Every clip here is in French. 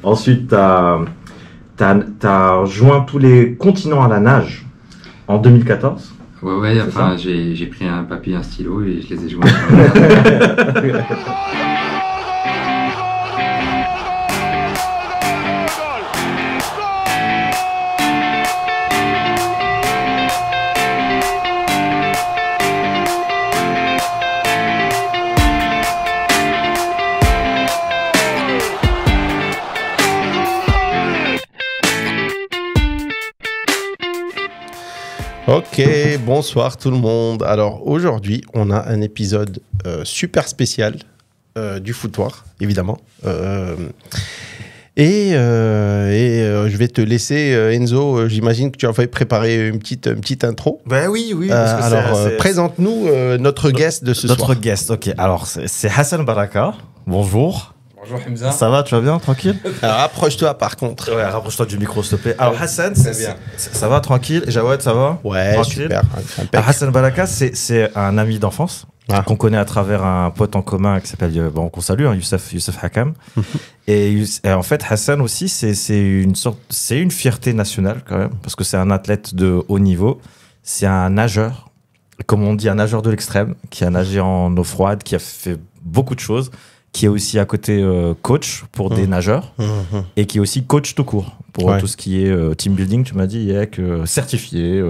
Ensuite, t'as joint tous les continents à la nage en 2014. Ouais, C'est enfin, ça j'ai pris un papier et un stylo et je les ai joints. Ok, bonsoir tout le monde. Alors aujourd'hui, on a un épisode super spécial du foutoir, évidemment. Je vais te laisser, Enzo. J'imagine que tu as fait préparer une petite intro. Ben oui. Présente-nous notre guest de ce soir. Notre guest, ok. Alors, c'est Hassan Baraka. Bonjour. Bonjour Hamza. Ça va, tu vas bien, tranquille? Alors, rapproche-toi par contre. Ouais, rapproche-toi du micro, s'il te plaît. Alors, Hassan, bien. ça va, tranquille? Jawad, ça va? Ouais, tranquille. super. Impec. Alors, Hassan Baraka, c'est un ami d'enfance qu'on connaît à travers un pote en commun qui s'appelle, qu'on salue, hein, Youssef Hakam. Et en fait, Hassan aussi, c'est une fierté nationale quand même, parce que c'est un athlète de haut niveau. C'est un nageur, comme on dit, un nageur de l'extrême, qui a nagé en eau froide, qui a fait beaucoup de choses, qui est aussi à côté coach pour des nageurs et qui est aussi coach tout court pour tout ce qui est team building. Tu m'as dit, Yek, certifié,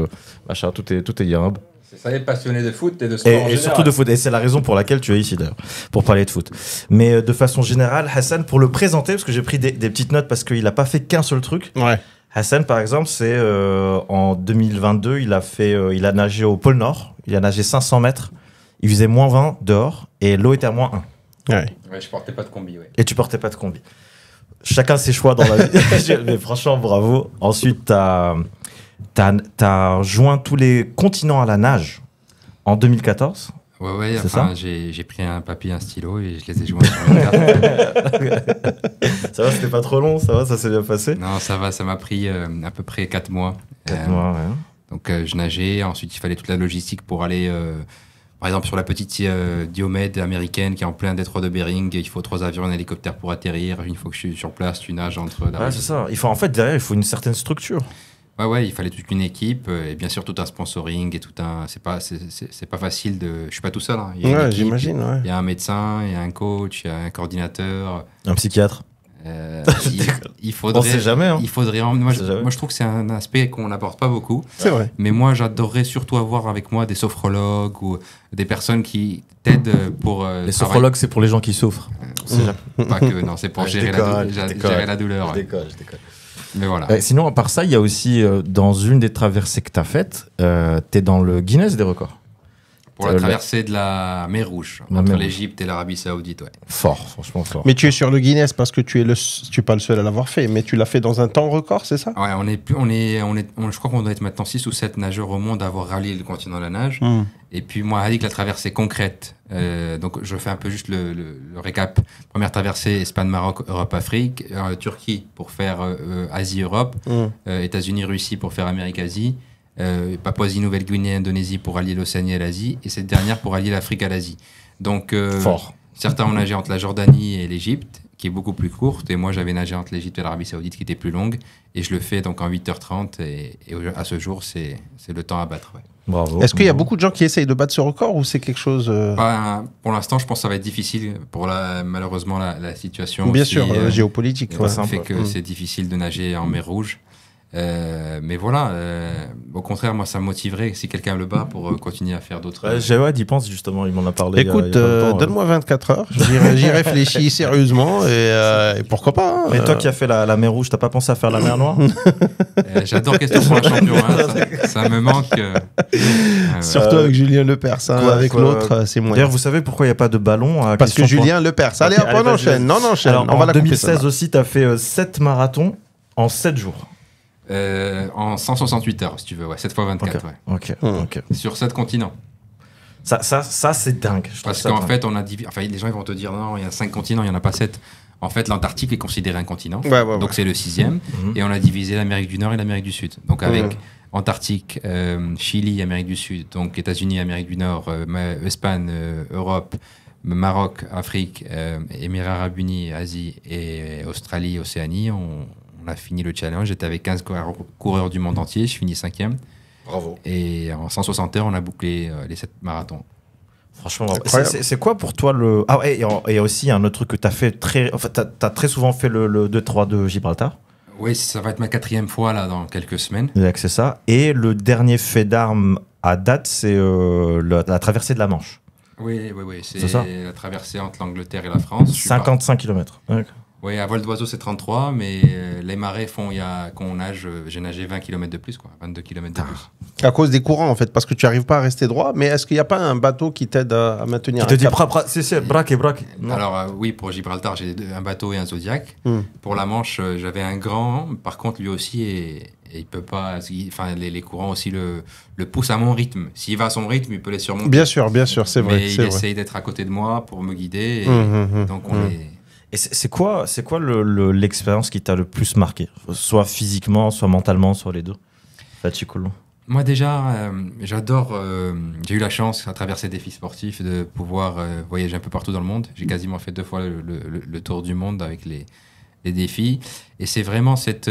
machin, tout est yamb. C'est ça, les passionnés de foot et de sport en Et général. surtout de foot. Et c'est la raison pour laquelle tu es ici d'ailleurs, pour parler de foot. Mais de façon générale, Hassan, pour le présenter, parce que j'ai pris des petites notes parce qu'il n'a pas fait qu'un seul truc. Ouais. Hassan, par exemple, c'est en 2022, il a nagé au pôle Nord. Il a nagé 500 mètres. Il faisait -20 dehors et l'eau était à -1. Ouais. Ouais, je portais pas de combi, ouais. Et tu portais pas de combi. Chacun ses choix dans la vie. Mais franchement, bravo. Ensuite, t'as joint tous les continents à la nage en 2014. Ouais, C'est enfin, j'ai pris un papier et un stylo et je les ai joints sur une carte. Ça va, c'était pas trop long, ça va, ça s'est bien passé. Non, ça va, ça m'a pris à peu près 4 mois. 4 mois, ouais. Donc, je nageais. Ensuite, il fallait toute la logistique pour aller, par exemple, sur la petite Diomède américaine qui est en plein détroit de Bering. Il faut 3 avions et un hélicoptère pour atterrir. Une fois que je suis sur place, tu nages entre la Ouais, c'est ça. En fait, derrière, il faut une certaine structure. Ouais, il fallait toute une équipe et bien sûr tout un sponsoring et tout un. C'est pas facile de. Je suis pas tout seul. Hein. Il y a une Ouais, équipe, j'imagine. Ouais. Il y a un médecin, il y a un coach, il y a un coordinateur. Un psychiatre. Il faudrait. On sait jamais. Hein. Il faudrait. Moi, je trouve que c'est un aspect qu'on n'apporte pas beaucoup. C'est vrai. Mais moi, j'adorerais surtout avoir avec moi des sophrologues ou des personnes qui t'aident pour. Les sophrologues, c'est pour les gens qui souffrent. Pas que, non, c'est pour Je gérer, déconne, gérer la douleur. Je Ouais. déconne. Mais voilà. Sinon, à part ça, il y a aussi, dans une des traversées que tu as faites, t'es dans le Guinness des records. Pour la traversée de la mer Rouge, La entre mer l'Égypte et l'Arabie Saoudite, ouais. Fort, franchement fort. Mais tu es sur le Guinness parce que tu es pas le seul à l'avoir fait, mais tu l'as fait dans un temps record, c'est ça? Ouais, je crois qu'on doit être maintenant 6 ou 7 nageurs au monde à avoir rallié le continent de la nage. Et puis moi, avec la traversée concrète, donc je fais un peu juste le récap. Première traversée, Espagne-Maroc, Europe-Afrique, Turquie pour faire Asie-Europe, États-Unis-Russie pour faire Amérique-Asie, Papouasie-Nouvelle-Guinée, Indonésie pour allier l'Océanie à l'Asie, et cette dernière pour allier l'Afrique à l'Asie. Donc, Fort. certains ont nagé entre la Jordanie et l'Égypte, qui est beaucoup plus courte, et moi j'avais nagé entre l'Égypte et l'Arabie Saoudite, qui était plus longue, et je le fais donc en 8h30, et à ce jour, c'est le temps à battre. Ouais. Bravo. Est-ce qu'il y a beaucoup de gens qui essayent de battre ce record ou c'est quelque chose... Pour l'instant, je pense que ça va être difficile, malheureusement la situation Bien aussi, sûr, géopolitique. ça fait que c'est difficile de nager en mer Rouge. Mais voilà, au contraire, moi ça me motiverait si quelqu'un le bat pour continuer à faire d'autres. Jawad, il pense justement, il m'en a parlé. Écoute, il y a pas longtemps, donne-moi 24 heures, j'y réfléchis sérieusement et pourquoi pas. Hein, Mais toi qui as fait la mer Rouge, t'as pas pensé à faire la mer Noire? J'adore Question pour un champion, hein, ça me manque. Surtout avec Julien Lepers, hein, avec l'autre, c'est moins. D'ailleurs, vous savez pourquoi il n'y a pas de ballon à Parce que Julien Lepers. Allez, hop, on enchaîne. Non, on enchaîne. Alors, on va en la couper, 2016 celle-là. aussi, t'as fait 7 marathons en 7 jours. En 168 heures, si tu veux, ouais, 7 fois 24, ouais. Ok. Sur 7 continents. Ça c'est dingue. Je trouve Parce ça qu'en dingue. fait, les gens ils vont te dire non, il y a 5 continents, il n'y en a pas 7. En fait, l'Antarctique est considéré un continent, donc c'est le 6e, et on a divisé l'Amérique du Nord et l'Amérique du Sud. Donc avec Antarctique, Chili, Amérique du Sud, donc États-Unis, Amérique du Nord, Espagne, Europe, Maroc, Afrique, Émirats Arabes Unis, Asie et Australie, Océanie, on a fini le challenge. J'étais avec 15 coureurs du monde entier, je finis 5e. Bravo. Et en 160 heures, on a bouclé les 7 marathons. Franchement, c'est quoi pour toi le... Ah ouais, et aussi, il y a un autre truc que tu as fait très... Enfin, tu as très souvent fait le 2-3 de Gibraltar. Oui, ça va être ma 4e fois là, dans quelques semaines. C'est ça. Et le dernier fait d'armes à date, c'est la traversée de la Manche. Oui. C'est ça. la traversée entre l'Angleterre et la France. 55 km. Oui, à vol d'oiseau, c'est 33, mais les marées font, quand on nage, j'ai nagé 20 km de plus, 22 km de plus. À cause des courants, en fait, parce que tu n'arrives pas à rester droit, mais est-ce qu'il n'y a pas un bateau qui t'aide à maintenir Qui te dit braque et braque. Alors oui, pour Gibraltar, j'ai un bateau et un Zodiac. Pour la Manche, j'avais un grand, par contre, lui aussi, et il peut pas, les courants aussi le poussent à mon rythme. S'il va à son rythme, il peut les surmonter. Bien sûr, c'est vrai. Mais il essaye d'être à côté de moi pour me guider, donc on est... Et c'est quoi l'expérience qui t'a le plus marqué, soit physiquement, soit mentalement, soit les deux? Fatih-Koulou. Moi déjà, j'adore, j'ai eu la chance à travers ces défis sportifs de pouvoir voyager un peu partout dans le monde. J'ai quasiment fait 2 fois le tour du monde avec les défis. Et c'est vraiment cette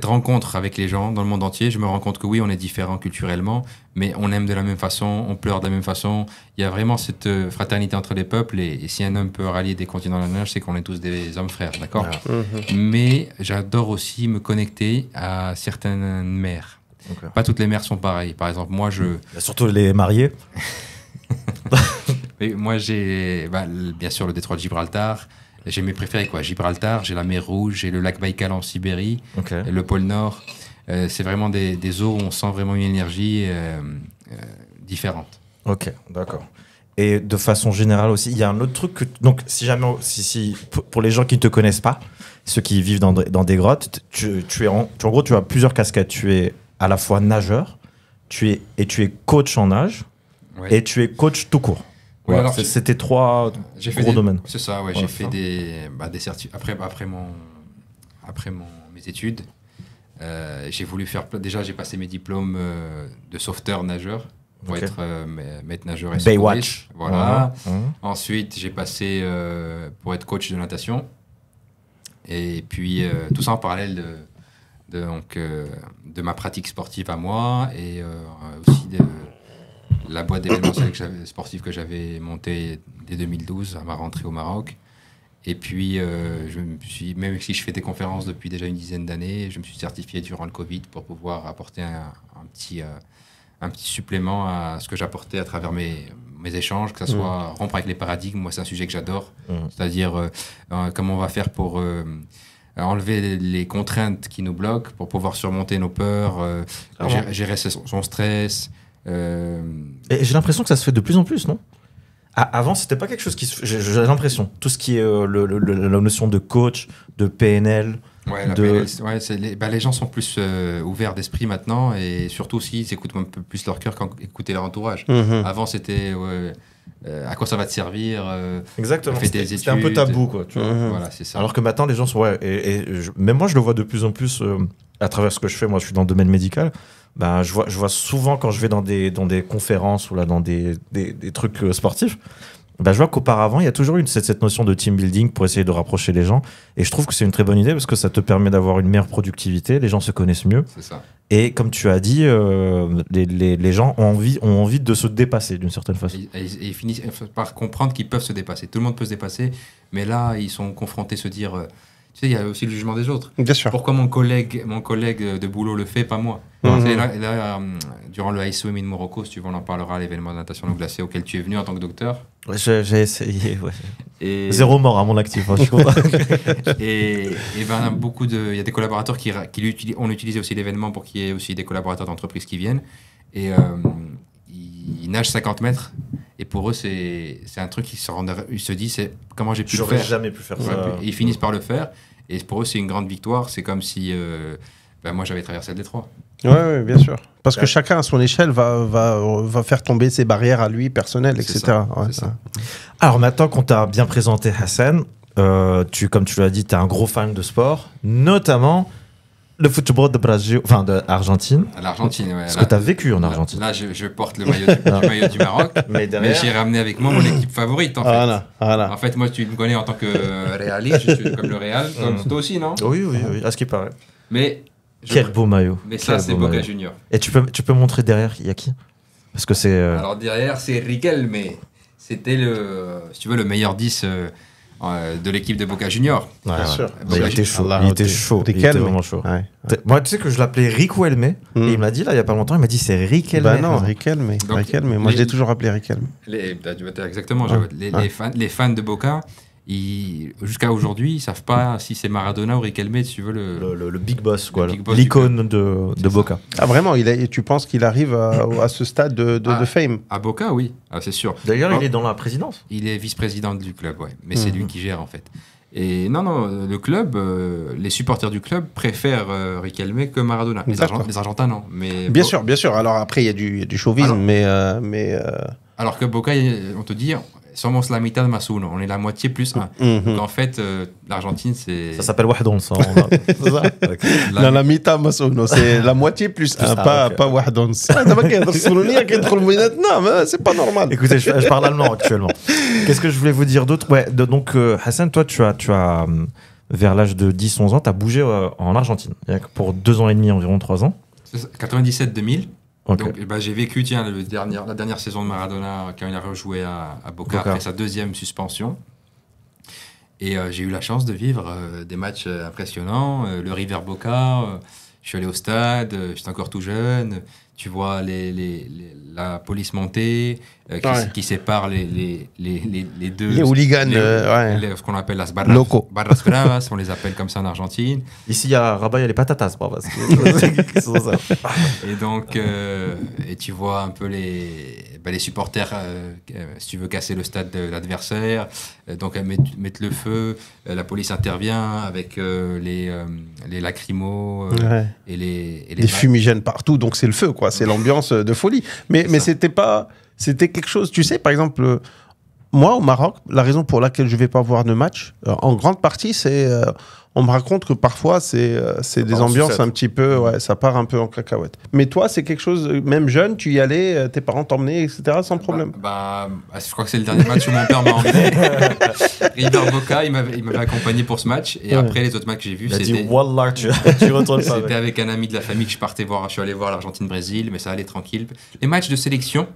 rencontre avec les gens dans le monde entier. Je me rends compte que oui, on est différents culturellement, mais on aime de la même façon, on pleure de la même façon. Il y a vraiment cette fraternité entre les peuples. Et si un homme peut rallier des continents à la nage, c'est qu'on est tous des hommes frères, d'accord ? Mais j'adore aussi me connecter à certaines mers. Okay. Pas toutes les mers sont pareilles. Par exemple, moi, surtout les mariés. Moi, j'ai bien sûr le détroit de Gibraltar. J'ai mes préférés, Gibraltar, j'ai la mer Rouge, j'ai le lac Baïkal en Sibérie, le pôle Nord. C'est vraiment des eaux où on sent vraiment une énergie différente. Ok, d'accord. Et de façon générale aussi, il y a un autre truc que... Donc, si jamais... pour les gens qui ne te connaissent pas, ceux qui vivent dans des grottes, en gros, tu as plusieurs casquettes. Tu es à la fois nageur, tu es coach en nage, et tu es coach tout court. Oui, alors c'était 3 gros domaines. C'est ça, ouais. J'ai fait des certificats. Après mes études, j'ai voulu faire... Déjà, j'ai passé mes diplômes de sauveteur nageur pour être maître nageur et Baywatch. Voilà. Ensuite, j'ai passé pour être coach de natation. Et puis, tout ça en parallèle de ma pratique sportive à moi et aussi de la boîte d'événementiel sportif que j'avais montée dès 2012 à ma rentrée au Maroc. Et puis, même si je fais des conférences depuis déjà une dizaine d'années, je me suis certifié durant le Covid pour pouvoir apporter un petit supplément à ce que j'apportais à travers mes échanges, que ce soit rompre avec les paradigmes. Moi, c'est un sujet que j'adore. C'est-à-dire comment on va faire pour enlever les contraintes qui nous bloquent, pour pouvoir surmonter nos peurs, gérer son stress. Et j'ai l'impression que ça se fait de plus en plus, non ? Avant, c'était pas quelque chose qui se... J'ai l'impression. Tout ce qui est la notion de coach, de PNL... les gens sont plus ouverts d'esprit maintenant, et surtout s'ils écoutent un peu plus leur cœur qu'écouter leur entourage. Avant, c'était à quoi ça va te servir. Exactement. C'était un peu tabou, quoi. Tu vois. Voilà, c'est ça. Alors que maintenant, les gens sont... même moi, je le vois de plus en plus à travers ce que je fais. Moi, je suis dans le domaine médical. Je vois souvent quand je vais dans des conférences ou là, dans des trucs sportifs, je vois qu'auparavant, il y a toujours eu cette notion de team building pour essayer de rapprocher les gens. Et je trouve que c'est une très bonne idée parce que ça te permet d'avoir une meilleure productivité. Les gens se connaissent mieux. C'est ça. Et comme tu as dit, les gens ont envie de se dépasser d'une certaine façon. Et ils finissent par comprendre qu'ils peuvent se dépasser. Tout le monde peut se dépasser, mais là, ils sont confrontés à se dire... Tu sais, il y a aussi le jugement des autres. Bien sûr. Pourquoi mon collègue de boulot le fait, pas moi? Là, durant le Ice Swim in Morocco, si tu veux, on en parlera à l'événement de natation glacée auquel tu es venu en tant que docteur. J'ai essayé, ouais. Et... 0 mort à mon actif, je suis content. Et il y a des collaborateurs on utilisait aussi l'événement pour qu'il y ait aussi des collaborateurs d'entreprise qui viennent. Et ils nagent 50 mètres. Et pour eux, c'est un truc qu'ils se disent, c'est comment j'ai pu le faire. J'aurais jamais pu faire ça. Et ils finissent par le faire. Et pour eux, c'est une grande victoire. C'est comme si moi, j'avais traversé le détroit. Oui, bien sûr. Parce que chacun, à son échelle, va faire tomber ses barrières à lui, personnelles, etc. C'est ça. Alors maintenant qu'on t'a bien présenté, Hassan, comme tu l'as dit, tu es un gros fan de sport, notamment Le football de Brésil, enfin de Argentine. À l'Argentine, ouais. Parce Là, que tu as vécu en Argentine. Là, je porte le maillot du Maroc. Mais Mais j'ai ramené avec moi mon équipe favorite, en fait. Voilà. En fait, moi, tu me connais en tant que réaliste, je suis comme le Real. Toi aussi, non? Oui, à ce qui paraît. Mais, Quel beau maillot. mais ça, Quel c'est beau Boca maillot. Junior. Et tu peux montrer derrière, il y a qui? Parce que c'est. Alors derrière, c'est Riquelme. C'était si tu veux, le meilleur 10 de l'équipe de Boca Junior. Bien sûr. Bah, il était chaud. Allah, Il était chaud. Il était Riquelme. vraiment chaud. Ouais. Moi, tu sais que je l'appelais Riquelme. Et il m'a dit, là, il y a pas longtemps, il m'a dit c'est Riquelme. Bah non, Riquelme. Donc, Riquelme. Moi, je l'ai toujours appelé Riquelme. Exactement. Ouais. Les fans de Boca, jusqu'à aujourd'hui, ils savent pas si c'est Maradona ou Riquelme, si tu veux Le big boss, quoi. Le big boss L'icône de Boca. Ah, vraiment, tu penses qu'il arrive à ce stade de fame? À Boca, oui, c'est sûr. D'ailleurs, Non. il est dans la présidence. Il est vice-président du club, ouais. Mais c'est lui qui gère, en fait. Et non, le club, les supporters du club préfèrent Riquelme que Maradona. Les Argentins, non. Mais Bien sûr. Alors après, il y a du chauvinisme, Alors que Boca, on te dit, somos la mitad más uno. On est la moitié plus un. Donc en fait, l'Argentine, c'est... Ça s'appelle Wahdon, ça. C'est ça. Non, la mitad masono, c'est la moitié plus un, pas wahdons. Non, mais c'est pas normal. Écoutez, je parle allemand actuellement. Qu'est-ce que je voulais vous dire d'autre? Ouais, donc Hassan, toi, tu as vers l'âge de 10-11 ans, tu as bougé en Argentine pour 2 ans et demi, environ 3 ans. 97-2000. Ok. Donc j'ai vécu la dernière saison de Maradona quand il a rejoué à Boca après sa 2e suspension. Et j'ai eu la chance de vivre des matchs impressionnants. Le River Boca, je suis allé au stade, j'étais encore tout jeune. Tu vois la police montée qui sépare les deux. Les hooligans, ce qu'on appelle las barras, locaux. Barras bravas, on les appelle comme ça en Argentine. Ici, à Rabat, il y a les patatas. Parce que... ça. Et donc, et tu vois un peu les supporters, si tu veux casser le stade de l'adversaire, donc mettre le feu, la police intervient avec les lacrymos et les fumigènes partout, donc c'est le feu, quoi. C'est l'ambiance de folie. Mais c'était quelque chose, tu sais, par exemple, moi au Maroc, la raison pour laquelle je vais pas voir de match, en grande partie, c'est on me raconte que parfois c'est des ambiances un petit peu, ça part un peu en cacahuète. Mais toi, c'est quelque chose, même jeune, tu y allais, tes parents t'emmenaient, etc., sans problème. Je crois que c'est le dernier match où mon père m'a emmené. River Boca, il m'avait accompagné pour ce match. Et après, les autres matchs que j'ai vus, c'était... Wallah, tu retournes pas. C'était avec un ami de la famille que je suis allé voir l'Argentine-Brésil, mais ça allait tranquille. Les matchs de sélection,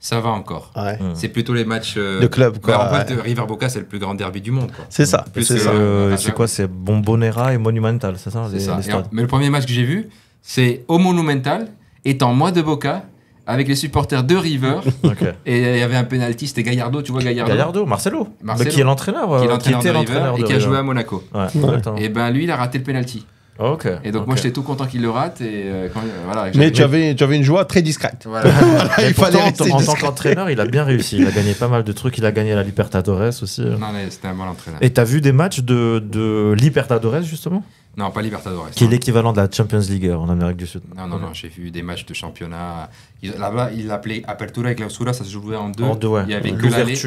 ça va encore. C'est plutôt les matchs de club, quoi. En fait, River Boca, c'est le plus grand derby du monde, quoi. C'est ça. C'est quoi? C'est Bombonera et Monumental, c'est ça, les stades. Mais le premier match que j'ai vu, c'est au Monumental, étant moi de Boca, avec les supporters de River. Et il y avait un penalty, c'était Gallardo, tu vois Gallardo, Marcelo. Qui est l'entraîneur, qui était l'entraîneur et qui a joué à Monaco. Et lui, il a raté le penalty. Et donc moi j'étais tout content qu'il le rate mais tu avais une joie très discrète. Il fallait en tant qu'entraîneur, il a bien réussi. Il a gagné pas mal de trucs. Il a gagné la Libertadores aussi. Non, mais c'était un bon entraîneur. Et t'as vu des matchs de Libertadores justement? Non, pas Libertadores. Qui est l'équivalent de la Champions League en Amérique du Sud. Non, j'ai vu des matchs de championnat. Là-bas, ils l'appelaient Apertura et Clausura, ça se jouait en deux. Il y avait que l'aller.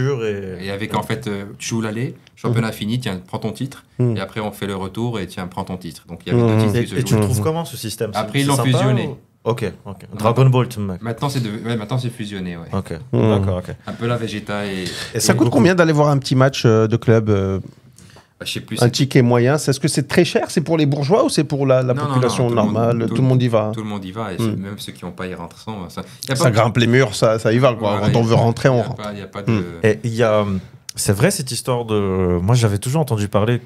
Et avec en fait, tu joues l'aller, championnat fini, tiens, prends ton titre. Et après, on fait le retour et tiens, prends ton titre. Donc il y avait deux titres qui se jouaient. Et tu le trouves comment ce système? Après, ils l'ont fusionné. Ok. Dragon Ball, tu me mets. Maintenant, c'est fusionné, ouais. Ok, d'accord. Un peu la Vegeta et ça coûte combien d'aller voir un petit match de club? Je sais plus, un ticket moyen, est-ce que c'est très cher? C'est pour les bourgeois ou c'est pour la population normale? Tout le monde y va. Tout le monde y va, et même ceux qui n'ont pas y rentrent sans. Ça grimpe les murs, ça y va, quoi. Quand on veut rentrer, on rentre. Il n'y a pas de. Et il y a. C'est vrai cette histoire de. Moi, j'avais toujours entendu parler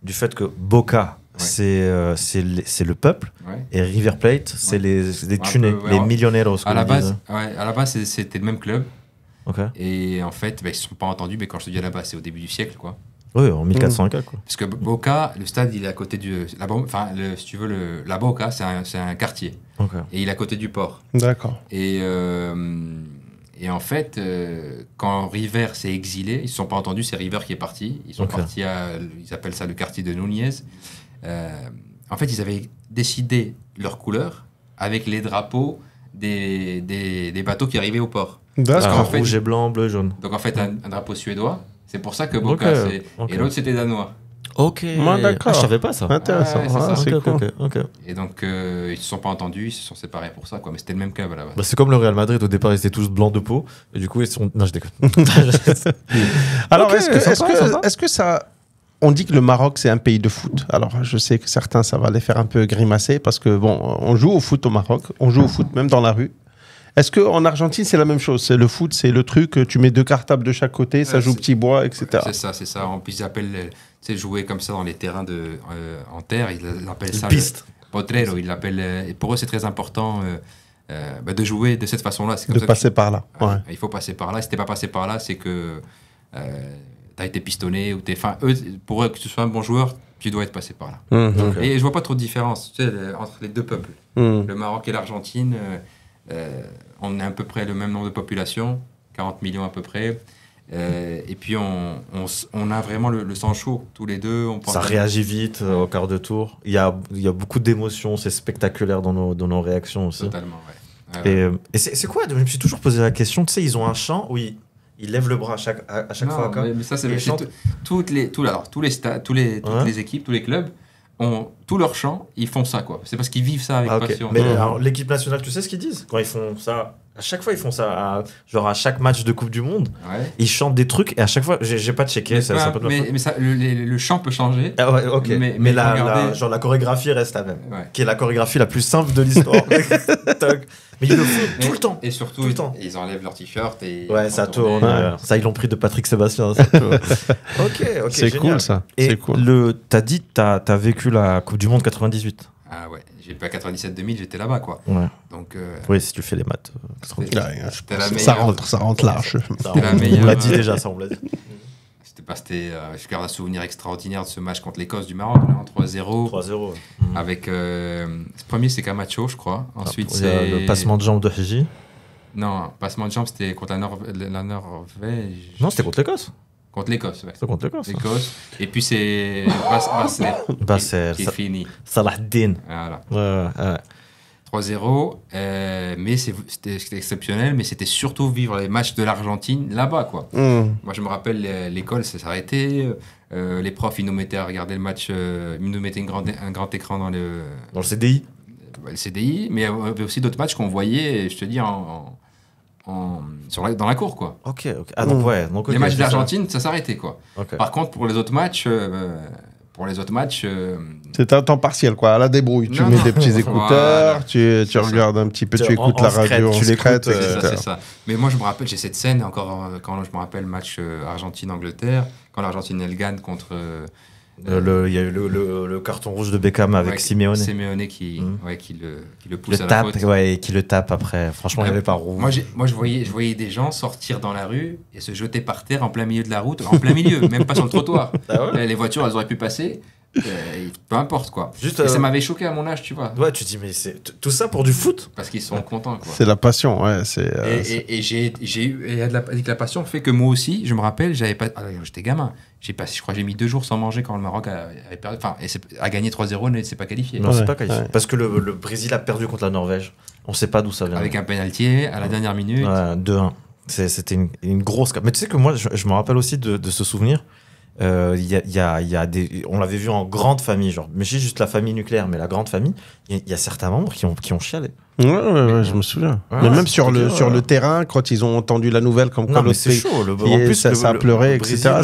du fait que Boca, c'est le peuple, et River Plate, c'est les tunés, les millonnaires. À la base, c'était le même club. Et en fait, ils ne se sont pas entendus, mais quand je te dis à la base, c'est au début du siècle, quoi. Oui, en 1400 quoi. Parce que Boca, le stade, il est à côté du... si tu veux, la Boca, c'est un quartier. Et il est à côté du port. D'accord. Et en fait, quand River s'est exilé, ils ne se sont pas entendus, c'est River qui est parti. Ils sont partis ils appellent ça le quartier de Núñez. En fait, ils avaient décidé leur couleur avec les drapeaux des bateaux qui arrivaient au port. D'accord. Rouge et blanc, bleu, jaune. Donc en fait, un drapeau suédois. C'est pour ça que Boca, et l'autre, c'était danois. Ok. Moi, d'accord. Je savais pas ça. Intéressant. Ouais, c'est ça. C'est Ok, cool. ok. Et donc, ils se sont pas entendus, ils se sont séparés pour ça, quoi. Mais c'était le même club là-bas. Bah, c'est comme le Real Madrid, au départ ils étaient tous blancs de peau, et du coup ils sont... Non, je déconne. Alors, Ok, sympa. est-ce que ça... On dit que le Maroc, c'est un pays de foot. Alors, je sais que certains, ça va les faire un peu grimacer parce que, bon, on joue au foot au Maroc, on joue au foot même dans la rue. Est-ce qu'en Argentine, c'est la même chose? C'est le foot, c'est le truc, tu mets 2 cartables de chaque côté, ça joue petit bois, etc. C'est ça. En plus, ils appellent, tu sais, jouer comme ça dans les terrains en terre, ils l'appellent ça piste. le potrero. Ils l'appellent, et pour eux, c'est très important de jouer de cette façon-là. C'est comme De ça passer par là. Ouais. Il faut passer par là. Si t'es pas passé par là, c'est que t'as été pistonné ou t'es. Enfin, eux, pour eux, que tu sois un bon joueur, tu dois être passé par là. Mhm. Et je vois pas trop de différence, tu sais, entre les deux peuples. Mhm. Le Maroc et l'Argentine, on est à peu près le même nombre de population, 40 millions à peu près. Et puis on a vraiment le sang chaud, tous les deux. Ça réagit vite au quart de tour. Il y a beaucoup d'émotions, c'est spectaculaire dans nos réactions aussi. Totalement, ouais. Et c'est quoi? Je me suis toujours posé la question, tu sais, ils ont un chant où ils lèvent le bras à chaque Non, fois. Comme, mais ça, c'est ils chantent. toutes les équipes, tous les clubs ont tout leur chant, ils font ça, quoi. C'est parce qu'ils vivent ça avec Ah, ok. passion. Mais alors, l'équipe nationale, tu sais ce qu'ils disent quand ils font ça? À chaque fois, ils font ça. Genre à chaque match de Coupe du Monde, Ouais. ils chantent des trucs et à chaque fois, j'ai pas checké. Ça peut te mais ça, le chant peut changer. Ah ouais, ok. Mais Mais regardez- genre la chorégraphie reste la même. Ouais. Qui est la chorégraphie la plus simple de l'histoire. Toc. Mais ils le font tout le temps. Et surtout, Tout le temps. ils enlèvent leur t-shirt et Ouais, ils ça font tourner. tourne. Ça, ils l'ont pris de Patrick Sébastien. Ça tourne. ok, C'est génial. cool, ça. Et C'est cool. t'as dit, t'as vécu la Coupe du Monde 98. Ah ouais, j'ai pas 97-2000, j'étais là-bas, quoi. Ouais. Donc, Oui, si tu fais les maths. c'était la Ça meilleure. rentre large. Ça, la on meilleure, l'a dit déjà, ça, on l'a dit. Je garde un souvenir extraordinaire de ce match contre l'Écosse du Maroc, là, en 3-0. 3-0. Avec, le premier, c'est Camacho, je crois. Ensuite, Il y a c'est. le passement de jambes de Hiji. Non, passement de jambes, c'était contre la Norvège. Non, c'était contre l'Écosse. Contre l'Écosse, ouais. C'était contre l'Écosse. ça. L'Écosse. Et puis, c'est Basser Basser, qui est fini. Salah Din. Voilà. Ouais. 3-0, mais c'était exceptionnel, mais c'était surtout vivre les matchs de l'Argentine là-bas, quoi. Moi, je me rappelle, l'école, ça s'arrêtait. Les profs, ils nous mettaient à regarder le match, ils nous mettaient un grand écran dans le CDI. CDI, mais il y avait aussi d'autres matchs qu'on voyait, je te dis, dans la cour, quoi. Ok. Ah, donc ouais. Donc, Les ok, matchs c'est ça. d'Argentine, ça s'arrêtait, quoi. Ok. Par contre, pour les autres matchs, C'est un temps partiel, quoi, à la débrouille. Tu Non, mets non. des petits écouteurs, Voilà. tu ça. regardes un petit peu, Tu- tu écoutes en la secret, radio, tu en secret, l'écoutes, etc. c'est ça. Mais moi, je me rappelle, j'ai cette scène encore quand je me rappelle le match Argentine-Angleterre, quand l'Argentine elle gagne contre Il y a eu le carton rouge de Beckham avec Simeone. Simeone qui le pousse Le à la tape, faute. ouais, et qui le tape après. Franchement, il n'y avait pas roux. Moi, je voyais des gens sortir dans la rue et se jeter par terre en plein milieu de la route, en plein milieu, même pas sur le trottoir. Ah ouais. Les voitures, elles auraient pu passer. Peu importe, quoi. Juste, Et ça m'avait choqué à mon âge, tu vois. Ouais, tu dis, mais c'est tout ça pour du foot? Parce qu'ils sont contents, quoi. C'est la passion, ouais. Et avec la passion fait que moi aussi, je me rappelle, j'étais gamin. Je crois que j'ai mis 2 jours sans manger quand le Maroc avait perdu. Enfin, a gagné 3-0, ne s'est pas qualifié. Non, c'est pas Ouais. qualifié. Parce que le Brésil a perdu contre la Norvège. On sait pas d'où ça vient. Avec un pénalty à la dernière minute. Ouais, 2-1. C'était une grosse. Mais tu sais que moi, je me rappelle aussi de ce souvenir. On l'avait vu en grande famille, genre, mais juste la famille nucléaire, mais la grande famille, il y a certains membres qui ont chialé. Ouais, je me souviens. Ouais, mais même c'était dur, sur le terrain, quand ils ont entendu la nouvelle, comme quoi Non, mais l'autre c'est pays, chaud. En plus, ça a pleuré, etc.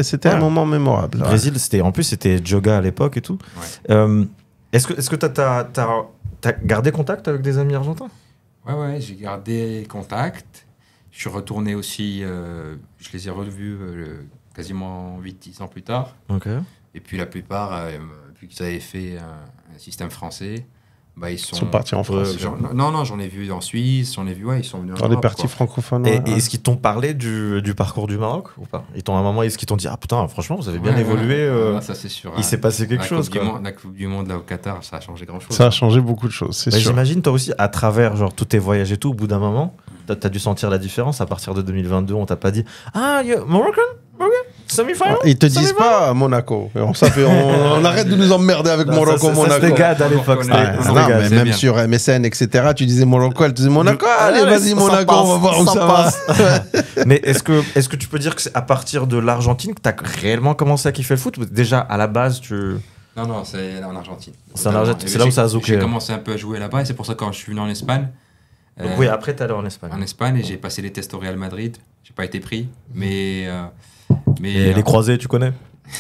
C'était un moment mémorable. Le ouais. Brésil, en plus, c'était Joga à l'époque et tout. Ouais. Est-ce que t'as gardé contact avec des amis argentins? Ouais, j'ai gardé contact. Je suis retourné aussi, je les ai revus quasiment 8-10 ans plus tard. Ok. Et puis la plupart, vu qu'ils avaient fait un système français, bah, ils Ils sont partis en France. Non, j'en ai vu en Suisse, ils sont venus en Dans les Europe, parties quoi. francophones. Et ouais. est-ce qu'ils t'ont parlé du parcours du Maroc ou pas? À un moment, est-ce qu'ils t'ont dit, ah putain, franchement, vous avez bien Ouais, évolué ouais, ça c'est sûr. il s'est passé quelque La chose, Coupe du quoi. Monde, la Coupe du Monde là au Qatar, ça a changé grand-chose. Ça a changé beaucoup de choses, c'est Bah, sûr. j'imagine, toi aussi, à travers genre, tous tes voyages et tout, au bout d'un moment, t'as dû sentir la différence. À partir de 2022, on t'a pas dit, ah, you're Moroccan? Semi-final. Ils te disent pas Monaco. On arrête de nous emmerder avec Monaco, Ça Monaco. se dégade à l'époque. Ouais, non, mais même sur MSN, etc., tu disais Monaco, elle te disait Monaco, allez, vas-y, ça Monaco, passe, on va voir où ça va. Mais est-ce que tu peux dire que c'est à partir de l'Argentine que tu as réellement commencé à kiffer le foot? Déjà, à la base, Non, c'est en Argentine. C'est en Argentine, c'est là où ça a zouké. J'ai commencé un peu à jouer là-bas et c'est pour ça que quand je suis venu en Espagne. Donc, oui, après, tu allé en Espagne. En Espagne, et j'ai passé les tests au Real Madrid. J'ai pas été pris, mais. Et les croisés, tu connais?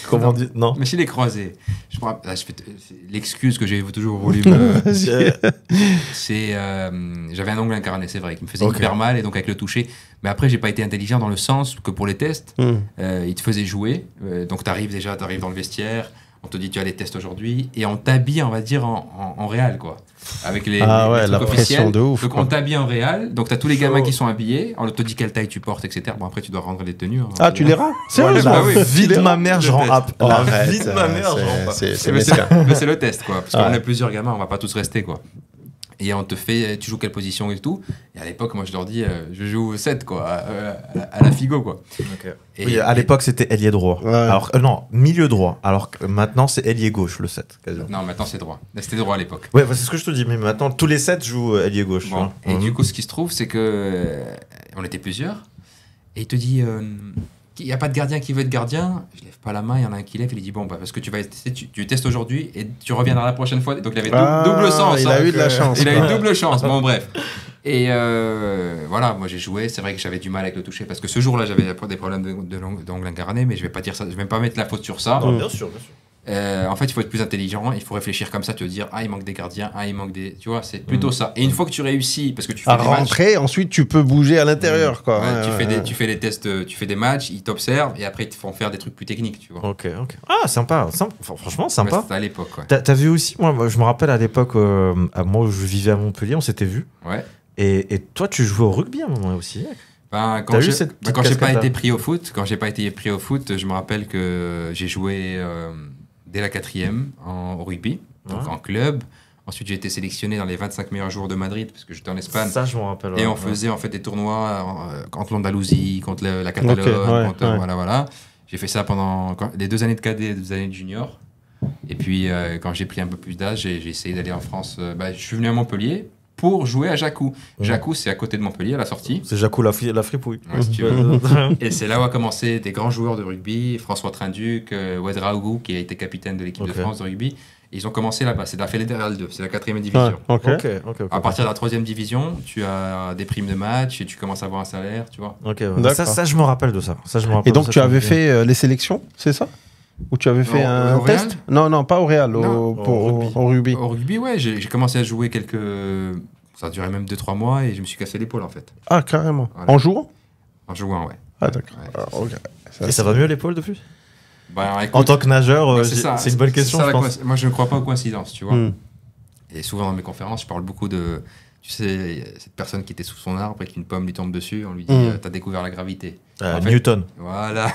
Comment on dit? Non. Mais si les croisés. L'excuse que j'ai toujours voulu me. c'est. J'avais un ongle incarné, c'est vrai, qui me faisait hyper mal, et donc avec le toucher. Mais après, j'ai pas été intelligent dans le sens que pour les tests, ils te faisaient jouer. Donc t'arrives dans le vestiaire. On te dit tu as les tests aujourd'hui et on t'habille, on va dire, en réel, quoi. Avec les la trucs officiels. pression de ouf. Donc on t'habille en réel, donc tu as tous les gamins qui sont habillés, on te dit quelle taille tu portes, etc. Bon, après tu dois rendre les tenues. Ah, tu les rends? C'est Ouais, vrai, bah oui. Vite ma mère, je rends app. Arrête, Vite ma mère, je rends pas. c'est Mais mesquin. c'est le test, quoi. Parce qu'on est plusieurs gamins, on va pas tous rester, quoi. Et on te fait, tu joues quelle position et tout. Et à l'époque, moi je leur dis, je joue 7, quoi, à la Figo, quoi. Okay. Et, oui, à l'époque, c'était ailier droit. Ouais. Alors, non, milieu droit. Alors que maintenant, c'est ailier gauche, le 7. Quasiment. Non, maintenant c'est droit. C'était droit à l'époque. Ouais, bah, c'est ce que je te dis. Mais maintenant, tous les 7 jouent ailier gauche. Bon. Et du coup, ce qui se trouve, c'est que on était plusieurs. Et il te dit, il n'y a pas de gardien qui veut être gardien. Je lève pas la main, il y en a un qui lève. Il dit, bon, bah, parce que tu vas tester, tu testes aujourd'hui et tu reviendras la prochaine fois. Donc il avait double sens. Il a eu de la chance. Il a eu double chance. Bon, bref. Et voilà, moi j'ai joué. C'est vrai que j'avais du mal avec le toucher parce que ce jour-là, j'avais des problèmes d'ongle incarné, mais je vais pas dire ça. Je vais pas mettre la faute sur ça. Non, bien sûr, bien sûr. En fait, il faut être plus intelligent, il faut réfléchir comme ça, te dire il manque des gardiens, il manque des. Tu vois, c'est plutôt ça. Et une fois que tu réussis, parce que tu fais À des rentrer, ensuite tu peux bouger à l'intérieur, quoi. matchs, tu fais les tests, tu fais des matchs, ils t'observent et après ils te font faire des trucs plus techniques, tu vois. Ok. Ah, sympa. Franchement, sympa. Ouais, c'était à l'époque, ouais. T'as vu aussi, moi, je me rappelle à l'époque, moi où je vivais à Montpellier, on s'était vu. Ouais. Et toi, tu jouais au rugby à un moment aussi. Ben, T'as eu cette petite quand j'ai pas casquette-là été pris au foot, je me rappelle que j'ai joué dès la 4e au rugby, donc en club. Ensuite, j'ai été sélectionné dans les 25 meilleurs joueurs de Madrid, parce que j'étais en Espagne. Ça, je m'en rappelle. Et on faisait en fait des tournois contre l'Andalousie, contre la Catalogne, voilà. J'ai fait ça pendant les 2 années de cadet et 2 années de junior. Et puis, quand j'ai pris un peu plus d'âge, j'ai essayé d'aller en France. Je suis venu à Montpellier pour jouer à Jacou. Jacou, c'est à côté de Montpellier, à la sortie. C'est Jacou la fripouille. Ouais, si tu veux. Et c'est là où a commencé des grands joueurs de rugby, François Trinduc, Ouedraogo, qui a été capitaine de l'équipe de France de rugby. Et ils ont commencé là-bas, c'est la Fédérale 2, c'est la 4e division. Ok. À partir de la 3e division, tu as des primes de match et tu commences à avoir un salaire, tu vois. Ça, je me rappelle de ça. Et donc, tu avais fait les sélections, c'est ça? Ou tu avais fait un test? Non, pas au Real, au rugby. Au rugby, ouais, j'ai commencé à jouer ça a duré même 2-3 mois et je me suis cassé l'épaule en fait. Ah, carrément. Voilà. En jouant? En jouant, ouais. Ah, d'accord. Ouais. Ah, ok. Et ça va mieux l'épaule depuis? Écoute, en tant que nageur, c'est c'est une bonne question, je pense. Moi, je ne crois pas aux coïncidences, tu vois. Et souvent dans mes conférences, je parle beaucoup de... Tu sais, cette personne qui était sous son arbre et qu'une pomme lui tombe dessus, on lui dit t'as découvert la gravité. En fait, Newton. Voilà.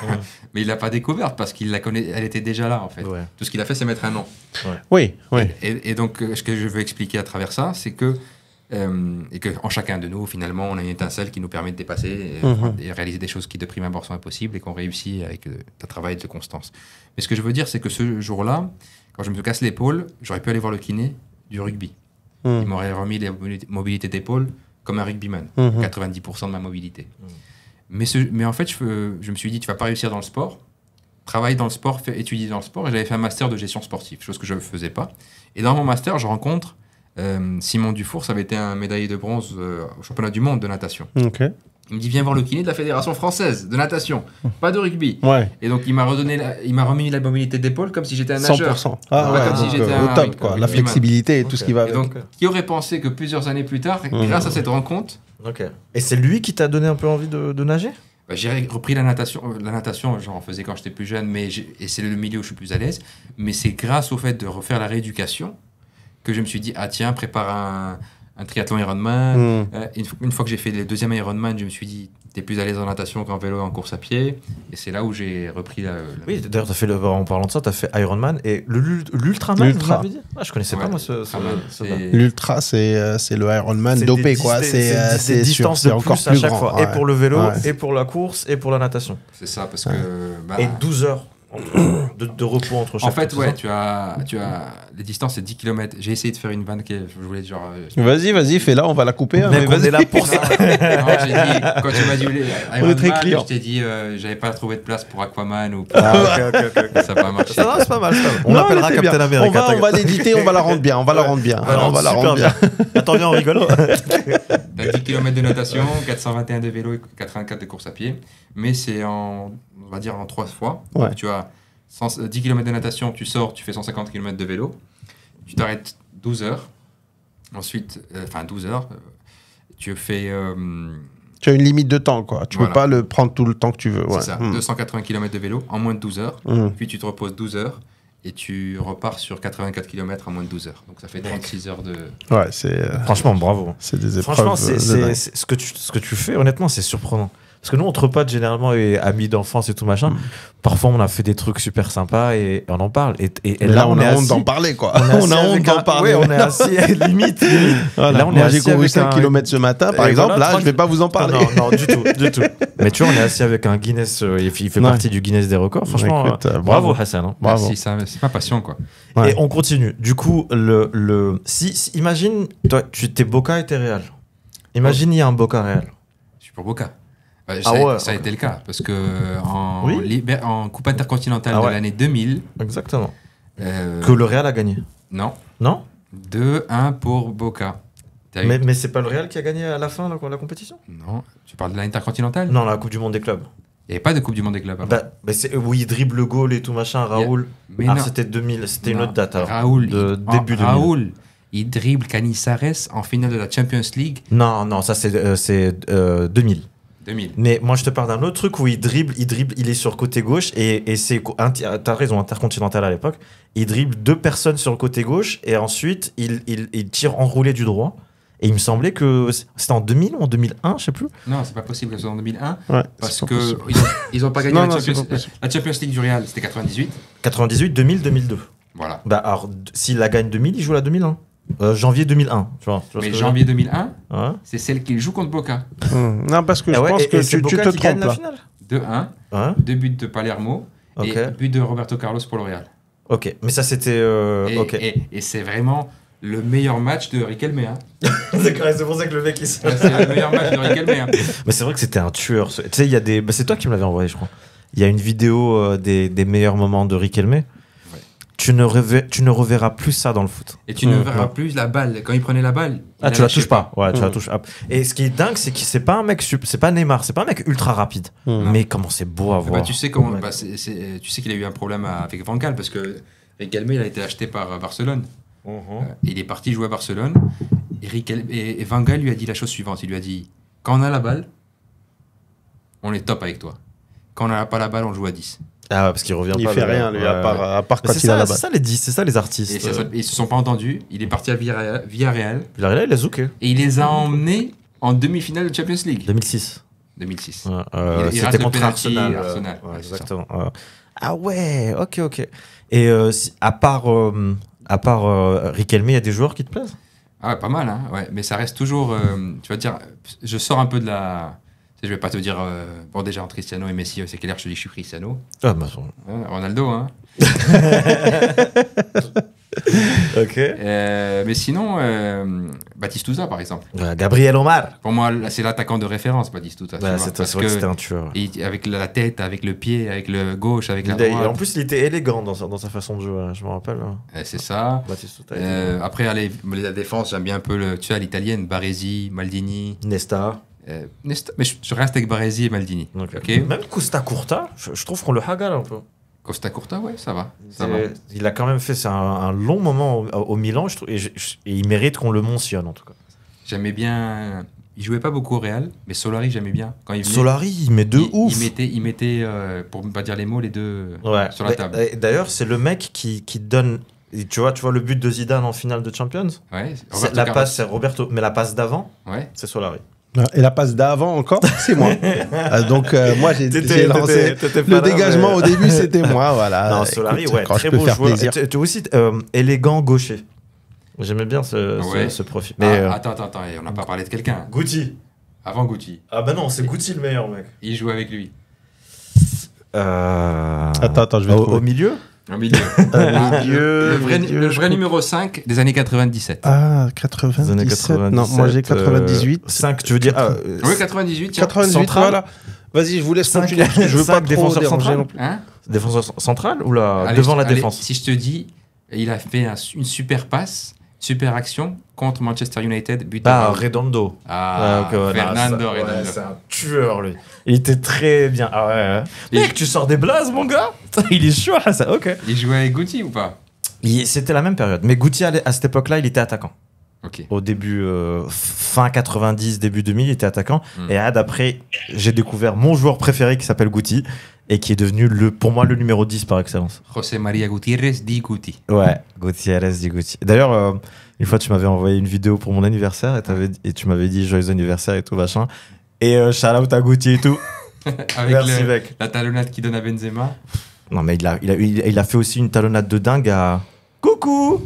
Mais il l'a pas découverte parce qu'il la connaît, elle était déjà là en fait. Ouais. Tout ce qu'il a fait, c'est mettre un nom. Oui. Et donc, ce que je veux expliquer à travers ça, c'est que en chacun de nous, finalement, on a une étincelle qui nous permet de dépasser et réaliser des choses qui de prime abord sont impossibles et qu'on réussit avec un travail de constance. Mais ce que je veux dire, c'est que ce jour-là, quand je me casse l'épaule, j'aurais pu aller voir le kiné du rugby. Il m'aurait remis les mobilités d'épaule comme un rugbyman, 90% de ma mobilité. Mais en fait, je me suis dit, tu vas pas réussir dans le sport, travaille dans le sport, étudie dans le sport. Et j'avais fait un master de gestion sportive, chose que je ne faisais pas. Et dans mon master, je rencontre Simon Dufour, ça avait été un médaillé de bronze au championnat du monde de natation. Ok. Il me dit, viens voir le kiné de la Fédération française de natation, pas de rugby. Ouais. Et donc, il m'a remis la mobilité d'épaule comme si j'étais un nageur. 100%. Ah ouais, comme si j'étais au top, quoi. La flexibilité et tout ce qui va avec. Et donc, qui aurait pensé que plusieurs années plus tard, grâce à cette rencontre... Et c'est lui qui t'a donné un peu envie de nager? J'ai repris la natation. La natation, j'en faisais quand j'étais plus jeune, et c'est le milieu où je suis plus à l'aise. Mais c'est grâce au fait de refaire la rééducation que je me suis dit, ah tiens, prépare un triathlon Ironman. Une fois que j'ai fait le 2e Ironman, je me suis dit, t'es plus à l'aise en natation qu'en vélo et en course à pied. Et c'est là où j'ai repris la Oui, d'ailleurs, en parlant de ça, tu as fait Ironman et l'Ultraman, L'Ultra. vous l'avez dit je connaissais pas, moi, ce L'ultra, c'est le Ironman c'est dopé, des quoi. C'est distances c'est de encore plus à plus chaque grand. fois. Ouais. Et pour le vélo, Ouais. et pour la course, et pour la natation. C'est ça, parce que... bah, Et 12 heures de repos entre chaque. en fait, c'est ouais, ça tu as les distances, c'est 10 km. J'ai essayé de faire une vanne qui est, je voulais dire... Vas-y, fais-la, on va la couper. hein, Mec, mais on vas-y. est là pour ça. Non, j'ai dit, quand tu m'as dit On est très Ironman, client. je t'ai dit, j'avais pas trouvé de place pour Aquaman ou pour... Ah, ok. Ça n'a pas marché. Ça va, c'est pas mal. On Non, l'appellera mais c'est Captain bien. America. On va l'éditer, on va la rendre bien. On va la rendre bien. On va la rendre bien. Attends, viens, on rigole. T'as 10 km de natation, 421 de vélo et 84 de course à pied. Mais c'est on va dire en 3 fois. Ouais. Donc, tu as 10 km de natation, tu sors, tu fais 150 km de vélo. Tu t'arrêtes 12 heures. Ensuite, 12 heures. Tu fais... Tu as une limite de temps, quoi. Tu peux Voilà. pas le prendre tout le temps que tu veux. Ouais. c'est ça, 280 km de vélo en moins de 12 heures. Puis tu te reposes 12 heures. Et tu repars sur 84 km en moins de 12 heures. Donc ça fait 36 heures de... Ouais, c'est Franchement, bravo. des épreuves. Franchement, de dingue. ce que tu fais, honnêtement, c'est surprenant. Parce que nous, entre potes, généralement, et amis d'enfance et tout machin, parfois, on a fait des trucs super sympas et on en parle. Et Mais là, on est a honte assis- d'en parler, quoi. on On a honte d'en parler. Oui, on est assis, limite. Voilà. Là, on est Moi, j'ai assis couru avec 5 un- km ce matin, par Et exemple. voilà, Là, je vais pas vous en parler. Non, du tout. Mais tu vois, on est assis avec un Guinness, il fait Ouais. partie du Guinness des records. Franchement, Écoute, bravo Hassan. hein. Bravo. Merci, c'est ma passion, quoi. Ouais. Et on continue. Du coup, si imagine, toi, tu t'es Boca et t'es Real. Imagine, il y a un Boca Real. Je suis pour Boca. Ça a ok. été le cas. Parce que Oui. en Coupe intercontinentale Ah ouais. de l'année 2000... Exactement. euh, Que le Real a gagné. Non. Non 2-1 pour Boca. T'as eu- mais c'est pas le Real qui a gagné à la fin la compétition Non. Tu parles de l'intercontinentale? Non, la Coupe du Monde des clubs. Il n'y avait pas de Coupe du Monde des clubs avant. C'est où il dribble le goal et tout machin, Raoul. Mais Ah, non. c'était 2000, c'était une Non. autre date alors. Raoul, Début 2000. Raoul, il dribble Canizares en finale de la Champions League Non, ça c'est 2000. 2000. Mais moi je te parle d'un autre truc où il dribble, il est sur côté gauche et c'est t'as raison, intercontinental à l'époque. Il dribble 2 personnes sur le côté gauche et ensuite il tire enroulé du droit. Et il me semblait que c'était en 2000 ou en 2001, je sais plus. Non, c'est pas possible que ce soit en 2001 Ouais, parce c'est pas que possible. ils ont pas gagné Non, la, non, c'est Champions, pas possible. la Champions League du Real, c'était 98. 98, 2000, 2002. Voilà. Bah alors s'il la gagne 2000, il joue la 2001. Janvier 2001, tu vois. Mais janvier 2001, Ouais. c'est celle qu'il joue contre Boca. Non, parce que je Ah ouais, pense et que c'est tu Boca te qui gagne trompes la là. finale. 2-1, Ouais. 2 buts de Palermo Ok. et but de Roberto Carlos pour le Real. Ok, mais ça c'était. Et, Ok. et c'est vraiment le meilleur match de Riquelme. Hein. C'est pour ça que le mec il Ouais, c'est le meilleur match de Riquelme. Hein. Mais c'est vrai que c'était un tueur. Tu sais, il y a des. Bah, c'est toi qui me l'avais envoyé, je crois. Il y a une vidéo des meilleurs moments de Riquelme. Tu ne reverras plus ça dans le foot. Et tu ne verras plus la balle. Quand il prenait la balle, Ah, il tu la lâchait touches pas. Ouais, tu la touches. Hop. Et ce qui est dingue, c'est que c'est pas un mec c'est pas Neymar, c'est pas un mec ultra rapide. Mais comment c'est beau à Bah, voir. tu sais comment, tu sais qu'il a eu un problème avec Van Gaal parce que Riquelme il a été acheté par Barcelone. Il est parti jouer à Barcelone et Van Gaal lui a dit la chose suivante. Il lui a dit quand on a la balle, on est top avec toi. Quand on n'a pas la balle, on joue à 10. Ah ouais, parce qu'il revient Il pas. fait rien, lui, à part Mais quand c'est il a la ça, balle. c'est ça les 10, c'est ça les artistes. Et ils se sont pas entendus. Il est parti à Villarreal Il a les zouké. et il les a emmenés en demi-finale de Champions League 2006. 2006. Ouais, Il c'était rate le contre penalty, Arsenal. Arsenal. Ouais, Ouais, c'est ça. exactement. Ah ouais, ok. Et à part Riquelme, il y a des joueurs qui te plaisent? Ah ouais, pas mal, hein, ouais. Mais ça reste toujours. Tu vas te dire, je sors un peu de la. Je vais pas te dire. Bon, déjà, entre Cristiano et Messi, c'est clair, je te dis que je suis Cristiano. Ah, bah, Hein, Ronaldo, hein. ok. Mais sinon, Batistuta, par exemple. Gabriel Omar. Pour moi, là, c'est l'attaquant de référence, Batistuta. tu Ouais, vois, c'est parce vrai que que c'était un tueur. avec la tête, avec le pied, avec le gauche, avec la Et droite. en plus, il était élégant dans sa façon de jouer, je me rappelle. C'est ça. Batistuta. Après, allez, la défense, j'aime bien un peu tu sais, l'italienne, Baresi, Maldini. Nesta. Mais je reste avec Baresi et Maldini. Ok. Même Costa Curta, je trouve qu'on le hagale un peu. Costa Curta, ouais, ça va. Ça va. Il a quand même fait un long moment au Milan, je trouve, et il mérite qu'on le mentionne en tout cas. J'aimais bien. Il jouait pas beaucoup au Real, mais Solari, j'aimais bien. Quand il venait, Solari, il met ouf. Il mettait pour ne pas dire les mots, les deux sur la table. D'ailleurs, c'est le mec qui donne. Tu vois le but de Zidane en finale de Champions. Ouais, La passe, c'est Roberto, mais la passe d'avant, Ouais. c'est Solari. Et la passe d'avant encore, c'est moi. Donc moi j'ai lancé le dégagement au début, c'était moi, voilà. Non, Solari, Écoute, ouais, quand très je peux beau faire joueur. plaisir. Tu es aussi élégant gaucher. J'aimais bien ce profil. Mais Attends, on n'a pas parlé de quelqu'un. Guti. Avant Guti. Ah bah non, c'est Guti le meilleur, mec. Il jouait avec lui. Attends, je vais au trouver. milieu. Au milieu. Le vrai numéro 5 des années 97. Ah, Les années 97. Non, moi j'ai 98. 5, tu veux dire Oui, 98, tiens. 98, central. Voilà. Vas-y, je vous laisse Cinq- continuer. parce que Je veux pas cinq trop défenseurs déranger centrales. non plus. Hein Défenseur central ou Allez, devant la allez, défense? Si je te dis, il a fait une super passe, super action contre Manchester United, but Ah, à- Redondo. Ah, ok, ouais, Fernando non, Redondo. c'est un tueur, lui. Il était très bien. Ah ouais. Mec, tu sors des blazes, mon gars. Il est chaud, ça. Ok. Il jouait avec Guti ou pas? C'était la même période. Mais Guti, à cette époque-là, il était attaquant. Ok. Au début, fin 90, début 2000, il était attaquant. Mm. Et après, j'ai découvert mon joueur préféré qui s'appelle Guti et qui est devenu, pour moi, le numéro 10 par excellence. José María Gutiérrez dit Guti. Ouais, Gutiérrez dit Guti. D'ailleurs, une fois, tu m'avais envoyé une vidéo pour mon anniversaire et tu m'avais dit joyeux anniversaire et tout, machin. Et shout out à Guti et tout. Avec Merci, mec. la talonnade qu'il donne à Benzema. Non, mais il a fait aussi une talonnade de dingue à. Coucou.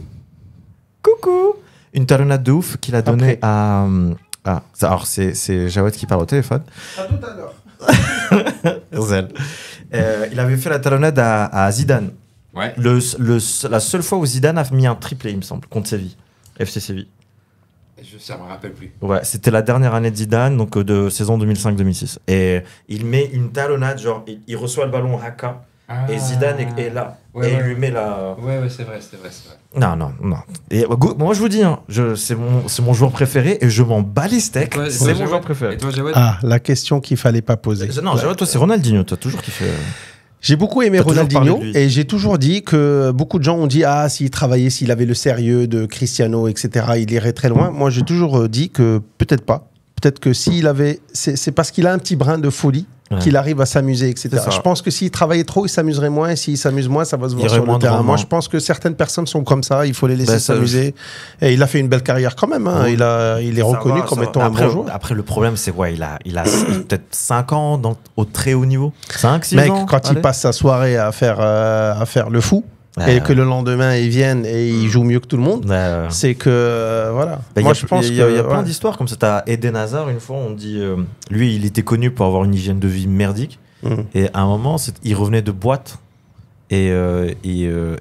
Une talonnade de ouf qu'il a donnée à. Alors, c'est Jawed qui parle au téléphone. À tout à l'heure. Zel. Il avait fait la talonnade à Zidane. Ouais. La seule fois où Zidane a mis un triplé, il me semble, contre Séville. FC Séville. Ça me rappelle plus. Ouais, c'était la dernière année de Zidane, donc de saison 2005-2006. Et il met une talonnade, genre, il reçoit le ballon haka, et Zidane est là. Ouais, et ouais. il lui met la. Ouais, c'est vrai. Non. Et moi, je vous dis, hein, c'est mon joueur préféré et je m'en bats les steaks. Et toi, C'est mon Jawed joueur préféré. Et toi, Jawed? Ah, la question qu'il fallait pas poser. Non, Jawed, toi, c'est Ronaldinho, toi, toujours kiffé. J'ai beaucoup aimé T'as toujours Ronaldinho parlé de lui. et j'ai toujours dit que beaucoup de gens ont dit s'il travaillait, s'il avait le sérieux de Cristiano, etc., il irait très loin. Moi, j'ai toujours dit que peut-être pas. Peut-être que s'il avait, c'est parce qu'il a un petit brin de folie qu'il arrive à s'amuser, etc. C'est ça. Je pense que s'il travaillait trop, il s'amerait moins. Et s'il s'amuse moins, ça va se Il voir aurait sur moins le de terrain. rendement. Moi, je pense que certaines personnes sont comme ça. Il faut les laisser Bah, ça, s'amuser. Et il a fait une belle carrière quand même. Hein. Ouais. Il est reconnu comme étant un bon joueur. Après, le problème, c'est quoi? Il a peut-être 5 ans au très haut niveau. 5, 6 Mec, ans. quand il allez. passe sa soirée à faire le fou, Ouais, et que le lendemain, ils viennent et ils jouent mieux que tout le monde, Ouais. c'est que, voilà. Bah, Moi, je pense il y a plein ouais. d'histoires comme ça. T'as Eden Hazard, une fois, on dit. Lui, il était connu pour avoir une hygiène de vie merdique. Mhm. Et à un moment, il revenait de boîte. Et le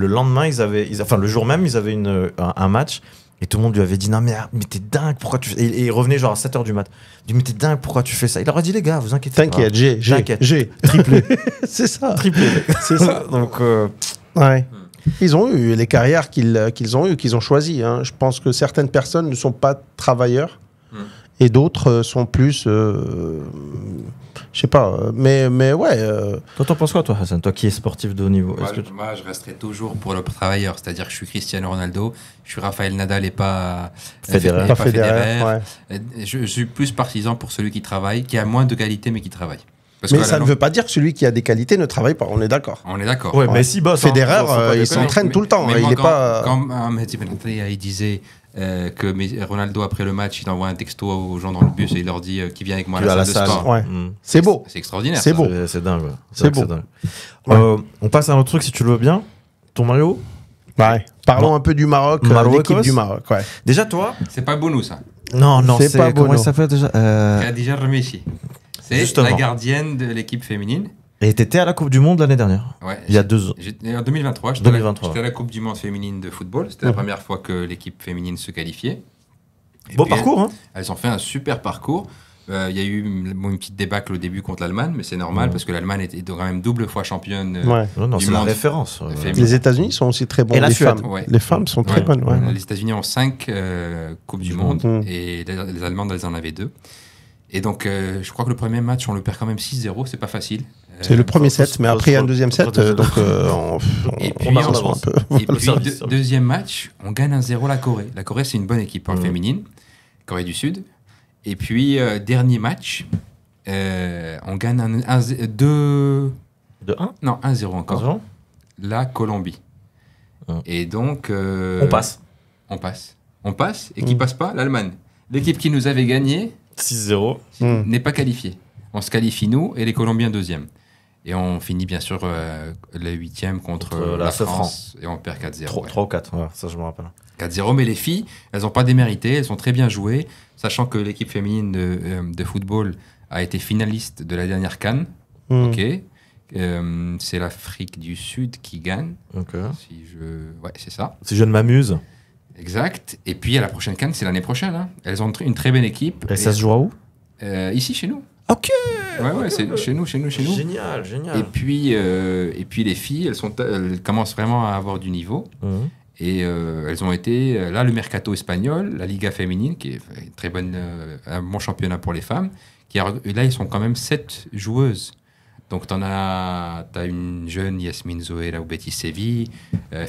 lendemain, le jour même, ils avaient un match. Et tout le monde lui avait dit non, mais t'es dingue, pourquoi tu fais. Et il revenait genre à 7h du mat. Il dit mais t'es dingue, pourquoi tu fais ça? Il leur a dit les gars, vous inquiétez pas. T'inquiète, T'inquiète. j'ai. Triplé. C'est ça. Triplé. C'est ça. Donc, Ouais. Ils ont eu les carrières qu'ils ont choisies. Hein. Je pense que certaines personnes ne sont pas travailleurs et d'autres sont plus. Je sais pas. Mais ouais. toi, t'en penses quoi, toi, Hassan? Toi qui es sportif de haut niveau. Moi, je resterai toujours pour le travailleur. C'est-à-dire que je suis Cristiano Ronaldo, je suis Raphaël Nadal et pas Federer. et Pas pas Federer. Federer. Ouais. Je suis plus partisan pour celui qui travaille, qui a moins de qualité mais qui travaille. Parce Mais que, ça ne veut pas dire que celui qui a des qualités ne travaille pas. On est d'accord. On est d'accord. Ouais, Ouais. mais si boss. Federer, faut pas il déconner. s'entraîne tout le temps. Mais Il moi, est quand, pas. quand Mehdi Benatia, il disait que Ronaldo, après le match, il envoie un texto aux gens dans le bus et il leur dit qu'il vient avec moi à Tu vas la à salle la de salle. sport. Ouais. Mm. C'est beau. C'est extraordinaire. C'est ça. beau. C'est dingue. Ouais. C'est vrai que beau. dingue. Ouais. On passe à un autre truc si tu le veux bien. Ton Mario. Ouais. Parlons un peu du Maroc, Maroc, l'équipe du Maroc. Ouais. Déjà, toi. C'est pas Bono, ça. Non, C'est pas comment Bono. il s'appelle déjà Khadija Remechi. C'est Justement. la gardienne de l'équipe féminine. Et t'étais à la Coupe du Monde l'année dernière. Ouais. Il y a 2 ans. En 2023, 2023. j'étais à la Coupe du Monde féminine de football. C'était la première fois que l'équipe féminine se qualifiait. Et Beau puis, parcours, hein. Elles ont fait un super parcours. Il y a eu une petite débâcle au début contre l'Allemagne, mais c'est normal parce que l'Allemagne était quand même double fois championne. Ouais. Non, Du c'est la monde référence. féminin. Les États-Unis sont aussi très bons. Et la les Suède. femmes. Ouais. Les femmes sont très Ouais. bonnes. Ouais. Les États-Unis ont 5 Coupes du Monde Mm. et les Allemandes, elles en avaient 2. Et donc, je crois que le premier match, on le perd quand même 6-0. C'est pas facile. C'est le premier faut- set, mais faut- après il y a un faut- deuxième faut- set, faut- donc Et puis, on on avance avance. un peu. Et puis, service. deuxième match, on gagne 1-0 la Corée. La Corée, c'est une bonne équipe féminine, Corée du Sud. Et puis, dernier match, on gagne 2... De 1 Non, 1-0 encore. La Colombie. Hum. Et donc... On passe. On passe. On passe. Et qui passe pas? L'Allemagne. L'équipe qui nous avait gagné 6-0. n'est pas qualifiée. On se qualifie, nous, et les Colombiens deuxième. Et on finit, bien sûr, le 8e contre la France. Et on perd 4-0. 3 ou 4, ouais, ça je me rappelle. 4-0, mais les filles, elles n'ont pas démérité, elles ont très bien joué, sachant que l'équipe féminine de football a été finaliste de la dernière CAN. Ok. C'est l'Afrique du Sud qui gagne. Ok. Ouais, c'est ça. Si je ne m'amuse. Exact. Et puis à la prochaine CAN, c'est l'année prochaine. Hein. Elles ont une très belle équipe. Et ça se jouera où? Ici, chez nous. Ok. Ouais, c'est chez nous. Génial. Et puis les filles, elles commencent vraiment à avoir du niveau. Et elles ont été, là, le mercato espagnol, la Liga féminine, qui est une très bonne, un bon championnat pour les femmes. Là, ils sont quand même 7 joueuses. Donc, t'as une jeune Yasmine Zohera au Betis Séville,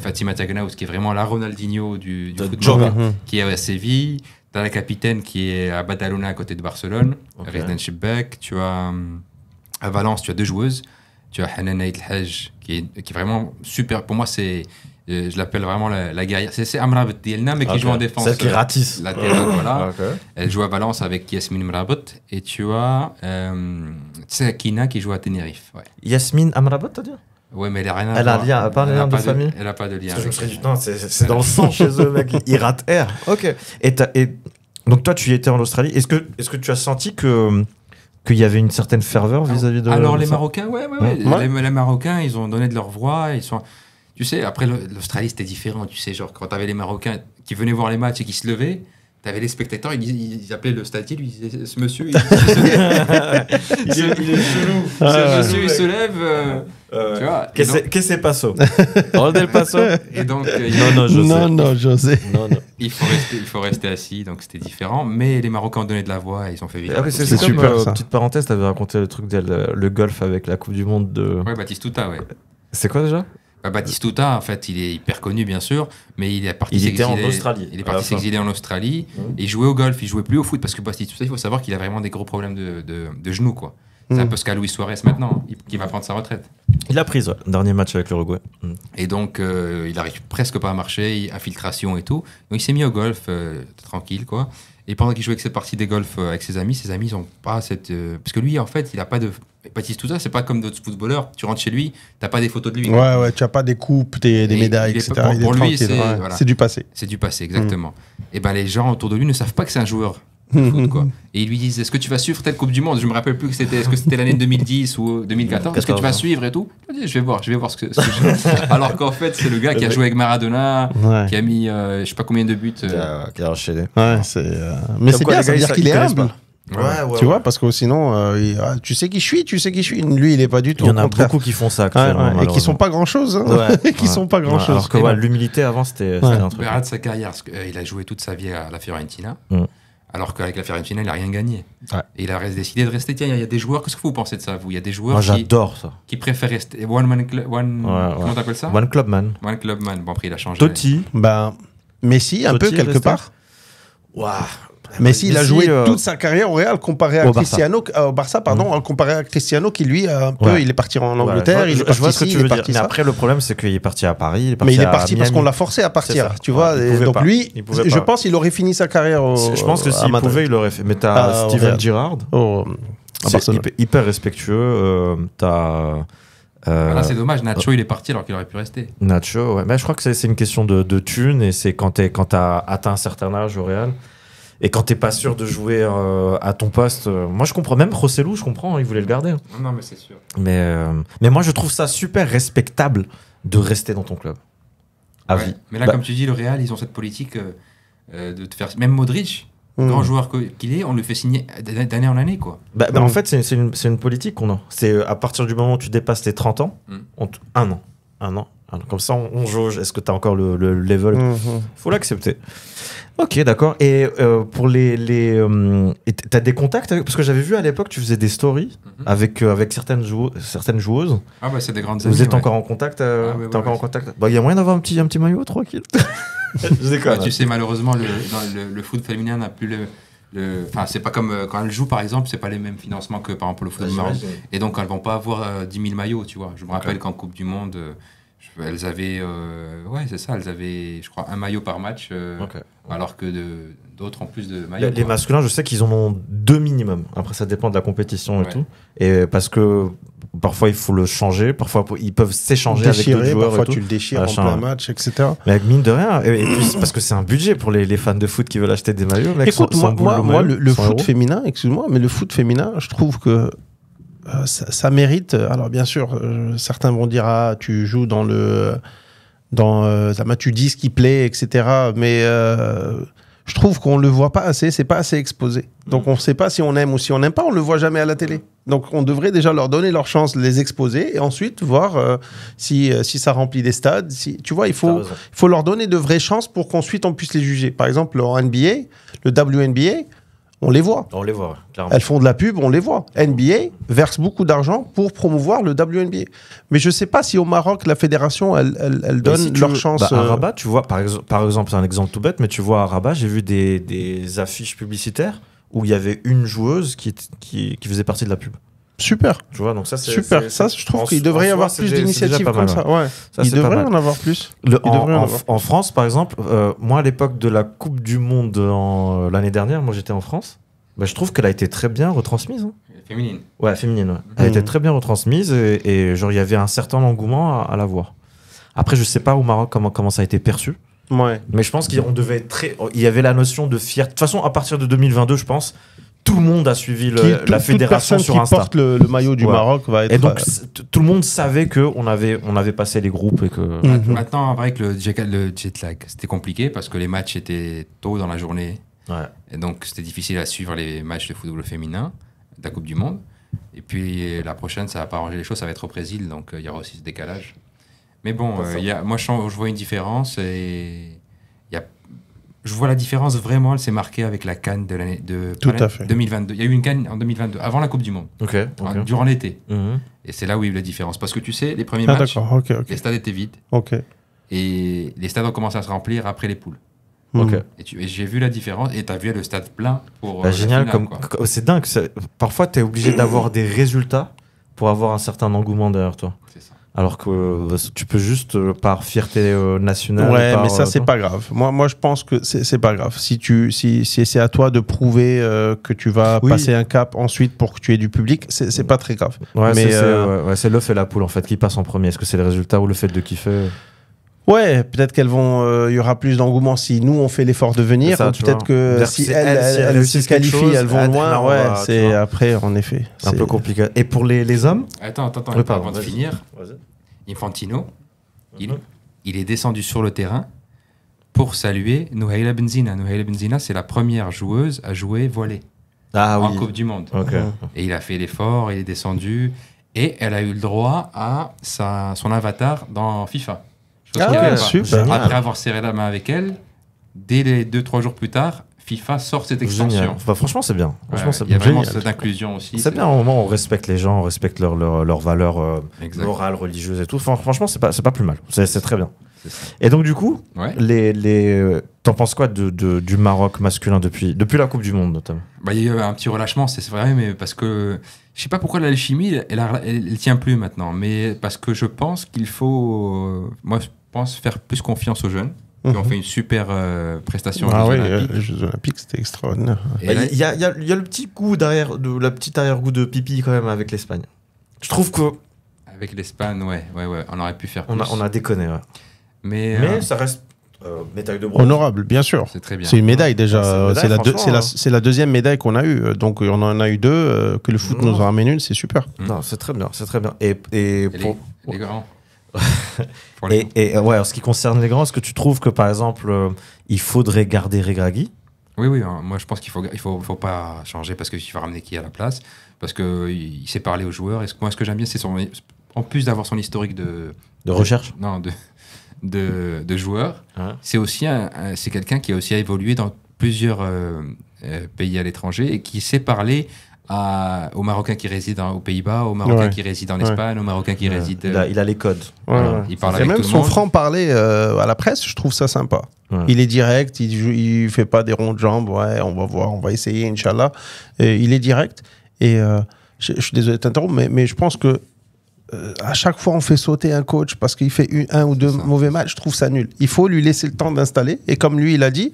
Fatima Tagnaouz, qui est vraiment la Ronaldinho du football, qui est à Séville. T'as la capitaine qui est à Badalona, à côté de Barcelone, Rezdan Chibek. Tu as, à Valence, tu as 2 joueuses. Tu as Hanan Aït Haj, qui est vraiment super. Pour moi, je l'appelle vraiment la guerrière. C'est Amra Betielna, mais qui joue en défense. Celle qui ratisse. Voilà. Elle joue à Valence avec Yasmine Mrabout. Et tu as Tsakina qui joue à Tenerife. Ouais. Yasmine Amrabat, t'as dit? Ouais, mais elle a rien à Elle voir. a lien, pas de lien de famille. Elle a pas de lien. Je me serais dit, non, c'est dans le sang chez eux, mec. Ils ratent R. Ok. Et donc, toi, tu y étais en Australie. Est-ce que tu as senti qu'il y avait une certaine ferveur vis-à-vis de. Alors, les Marocains, ouais. Les Marocains, ils ont donné de leur voix. Tu sais, après, l'Australie, c'était différent. Tu sais, genre, quand t'avais les Marocains qui venaient voir les matchs et qui se levaient, t'avais les spectateurs, ils appelaient le stadier, lui, ils disaient, ce monsieur, il est chelou. Ce monsieur, il se lève. Tu vois. Qu'est-ce que c'est passo? Rôle del passo? Et donc, Non, José. il faut rester assis, donc c'était différent. Mais les Marocains ont donné de la voix et ils ont fait vivre. C'est C'est comme, super, ça. petite parenthèse, t'avais raconté le truc le golf avec la Coupe du Monde de. Ouais, Batistuta, ouais. C'est quoi déjà? Batistuta, en fait, il est hyper connu, bien sûr, mais il est parti était en Australie. Il est parti s'exiler en Australie et il jouait au golf, il jouait plus au foot parce que Batistuta, il faut savoir qu'il a vraiment des gros problèmes de genoux, quoi. C'est un peu ce qu'a Luis Suarez maintenant, qui va prendre sa retraite. Il a pris, ouais. Dernier match avec l'Uruguay. Et donc, il arrive presque pas à marcher, infiltration et tout. Donc, il s'est mis au golf, tranquille, quoi. Et pendant qu'il jouait avec cette partie des golf avec ses amis, ils n'ont pas cette. Parce que lui, en fait, il n'a pas de. Batistuta, c'est pas comme d'autres footballeurs. Tu rentres chez lui, t'as pas des photos de lui. Ouais, tu n'as pas des coupes, des médailles, etc. Pour lui, voilà. C'est du passé. C'est du passé, exactement. Et ben, les gens autour de lui ne savent pas que c'est un joueur de foot, quoi. Et ils lui disent, est-ce que tu vas suivre telle Coupe du Monde? Je me rappelle plus est-ce que c'était l'année 2010 ou 2014. Est-ce que tu vas suivre et tout? Je vais voir ce que je... Alors qu'en fait, c'est le gars qui a joué avec Maradona, qui a mis je sais pas combien de buts. Qui a enchaîné. Ouais, mais c'est bien, ça veut dire qu'il est humble. Ouais, tu vois, parce que sinon, tu sais qui je suis. Lui, il est pas du tout. Il y en a beaucoup qui font ça actuellement. Et qui sont pas grand-chose. Sont pas grand-chose. Alors que l'humilité avant, c'était un truc. Regarde sa carrière, il a joué toute sa vie à la Fiorentina. Alors qu'avec la Fiorentina, il n'a rien gagné. Et il a décidé de rester. Tiens, il y a des joueurs. Qu'est-ce que vous pensez de ça, vous? Il y a des joueurs j'adore ça. Qui préfèrent rester. Comment t'appelles ça? One Clubman. One Clubman. Bon, après, il a changé. Totti. Messi, un peu, quelque part. Messi, il a joué toute sa carrière au Real comparé à Cristiano, au Barça, comparé à Cristiano qui lui il est parti en Angleterre, il est parti je vois ce que ici, tu veux il est dire. parti Mais ça. après le problème c'est qu'il est parti à Paris, mais il est parti parce qu'on l'a forcé à partir, tu vois. Donc lui, je pense il aurait fini sa carrière je pense que s'il pouvait, il l'aurait fait. Mais t'as Steven Gerrard, c'est hyper respectueux. Là, c'est dommage. Nacho, il est parti alors qu'il aurait pu rester. Nacho, ouais. Mais je crois que c'est une question de thunes et c'est quand t'as atteint un certain âge au Real. Et quand t'es pas sûr de jouer à ton poste, moi je comprends, même Rossellou, je comprends, il voulait le garder. Non, mais c'est sûr. Mais moi je trouve ça super respectable de rester dans ton club. À vie. Mais là, comme tu dis, le Real, ils ont cette politique de te faire. Même Modric, grand joueur qu'il est, on le fait signer d'année en année, quoi. En fait, c'est une politique qu'on a. C'est à partir du moment où tu dépasses les 30 ans, un an. Comme ça, on jauge. Est-ce que tu as encore le level? Faut l'accepter. Ok, d'accord. Et pour t'as des contacts parce que j'avais vu à l'époque, tu faisais des stories avec certaines joueuses. Ah bah c'est des grandes amies. Vous êtes encore en contact? T'es encore en contact? Il y a moyen d'avoir un petit maillot tranquille. Je déconne. Tu sais, malheureusement, le foot féminin n'a plus enfin, c'est pas comme quand elles jouent, par exemple, c'est pas les mêmes financements que par exemple le foot marocain. Et donc elles vont pas avoir 10 000 maillots, tu vois. Je me rappelle qu'en Coupe du Monde, Elles avaient, ouais, c'est ça, elles avaient, je crois, un maillot par match, alors que d'autres ont plus de maillots. Les masculins, je sais qu'ils en ont 2 minimum. Après, ça dépend de la compétition et tout. Et parce que parfois, il faut le changer. Parfois, ils peuvent s'échanger avec d'autres joueurs. Parfois, et tout. tu le déchires en plein match, etc. Mais avec mine de rien, et puis c'est parce que c'est un budget pour les fans de foot qui veulent acheter des maillots. Mec, écoute, moi, le foot €. féminin, excuse-moi, mais le foot féminin, je trouve que ça mérite. Alors, bien sûr, certains vont dire tu joues dans tu dis ce qui plaît, etc. Mais je trouve qu'on le voit pas assez, c'est pas assez exposé. Donc on sait pas si on aime ou si on n'aime pas, on le voit jamais à la télé. Donc on devrait déjà leur donner leur chance, les exposer et ensuite voir si ça remplit des stades. Tu vois, il faut leur donner de vraies chances pour qu'ensuite on puisse les juger. Par exemple, en NBA, le WNBA, on les voit. On les voit, clairement. Elles font de la pub, on les voit. NBA verse beaucoup d'argent pour promouvoir le WNBA. Mais je ne sais pas si au Maroc, la fédération, elle donne leur chance. À Rabat, tu vois, par exemple, c'est un exemple tout bête, mais tu vois, à Rabat, j'ai vu des affiches publicitaires où il y avait une joueuse qui faisait partie de la pub. Super. Tu vois, donc ça, c'est super. Ça, je trouve qu'il devrait y avoir plus d'initiatives comme ça. Ouais. Il devrait en avoir plus. En France, par exemple, moi, à l'époque de la Coupe du Monde l'année dernière, moi, j'étais en France. Bah, je trouve qu'elle a été très bien retransmise. Hein. Féminine. Ouais, féminine. Ouais. Elle a été très bien retransmise et genre, il y avait un certain engouement à la voir. Après, je sais pas au Maroc comment ça a été perçu. Ouais. Mais je pense qu'on devait être il y avait la notion de fierté. De toute façon, à partir de 2022, je pense, tout le monde a suivi la fédération sur Insta. Qui porte le maillot du Maroc va être. Et donc, tout le monde savait qu'on avait passé les groupes et que. Maintenant, avec le jet lag, c'était compliqué parce que les matchs étaient tôt dans la journée. Ouais. Et donc, c'était difficile à suivre les matchs de football féminin de la Coupe du Monde. Et puis, la prochaine, ça va pas arranger les choses, ça va être au Brésil, donc il y aura aussi ce décalage. Mais bon, moi, je vois une différence et je vois la différence vraiment, elle s'est marquée avec la CAN de l'année Tout à fait. 2022. Il y a eu une CAN en 2022, avant la Coupe du Monde, durant l'été. Et c'est là où il y a eu la différence. Parce que tu sais, les premiers matchs, les stades étaient vides. Et les stades ont commencé à se remplir après les poules. Et j'ai vu la différence et tu as vu le stade plein pour génial, finale, c'est dingue. Parfois, tu es obligé d'avoir des résultats pour avoir un certain engouement derrière toi. C'est ça. Alors que tu peux juste par fierté nationale. Ouais, mais ça, c'est pas grave. Moi, je pense que c'est pas grave. Si c'est à toi de prouver que tu vas passer un cap ensuite pour que tu aies du public, c'est pas très grave. Ouais, mais c'est l'œuf et la poule en fait qui passent en premier. Est-ce que c'est le résultat ou le fait de kiffer? Ouais, peut-être qu'elles vont. Il y aura plus d'engouement si nous on fait l'effort de venir. Ça, ou peut-être que si elles se qualifient, elles vont loin. Ouais, c'est après en effet. C'est un peu compliqué. Et pour les hommes? Attends, avant de finir. Infantino, il est descendu sur le terrain pour saluer Nouhaila Benzina. Nouhaila Benzina, c'est la première joueuse à jouer voilée en Coupe du Monde. Et il a fait l'effort, il est descendu et elle a eu le droit à son avatar dans FIFA. Super. Après avoir serré la main avec elle, dès les 2-3 jours plus tard, FIFA sort cette extension. Enfin, franchement, c'est bien. Il y a vraiment cette inclusion aussi. C'est bien, au moment où on respecte les gens, on respecte leurs valeurs morales, religieuses et tout. Enfin, franchement, c'est pas plus mal. C'est très bien. Et donc, du coup, t'en penses quoi du Maroc masculin depuis la Coupe du Monde, notamment? Il y a eu un petit relâchement, c'est vrai, mais parce que je sais pas pourquoi l'alchimie, elle tient plus maintenant. Mais parce que je pense qu'il faut, moi, je pense faire plus confiance aux jeunes. On fait une super prestation aux Jeux Olympiques. Les Jeux Olympiques, c'était extraordinaire. Il y a le petit goût la petite arrière-goût de pipi quand même avec l'Espagne. Je trouve que avec l'Espagne, ouais, on aurait pu faire plus. On a déconné, ouais. Mais ça reste médaille de bronze. Honorable, bien sûr. C'est très bien. C'est une médaille déjà. C'est la deuxième médaille qu'on a eue. Donc on en a eu 2. Que le foot nous en ramène une, c'est super. Non, c'est très bien, c'est très bien. Et les grands. Et en ce qui concerne les grands, est-ce que tu trouves que par exemple il faudrait garder Regragui? Oui, moi je pense qu'il faut pas changer parce qu'il faut ramener qui à la place, parce qu'il sait parler aux joueurs. Moi ce que j'aime bien, c'est en plus d'avoir son historique de recherche, de joueurs, c'est aussi c'est quelqu'un qui a aussi évolué dans plusieurs pays à l'étranger et qui sait parler aux Marocains qui résident aux Pays-Bas, aux Marocains qui résident en Espagne, aux Marocains qui résident... Il a les codes. Il parle et avec même tout le son monde. franc-parler à la presse, je trouve ça sympa. Il est direct, il fait pas des ronds de jambes. Ouais, on va voir, on va essayer, Inch'Allah. Il est direct. Et je suis désolé de t'interrompre, mais je pense que à chaque fois on fait sauter un coach parce qu'il fait un ou deux mauvais matchs, je trouve ça nul. Il faut lui laisser le temps d'installer. Et comme lui, il a dit,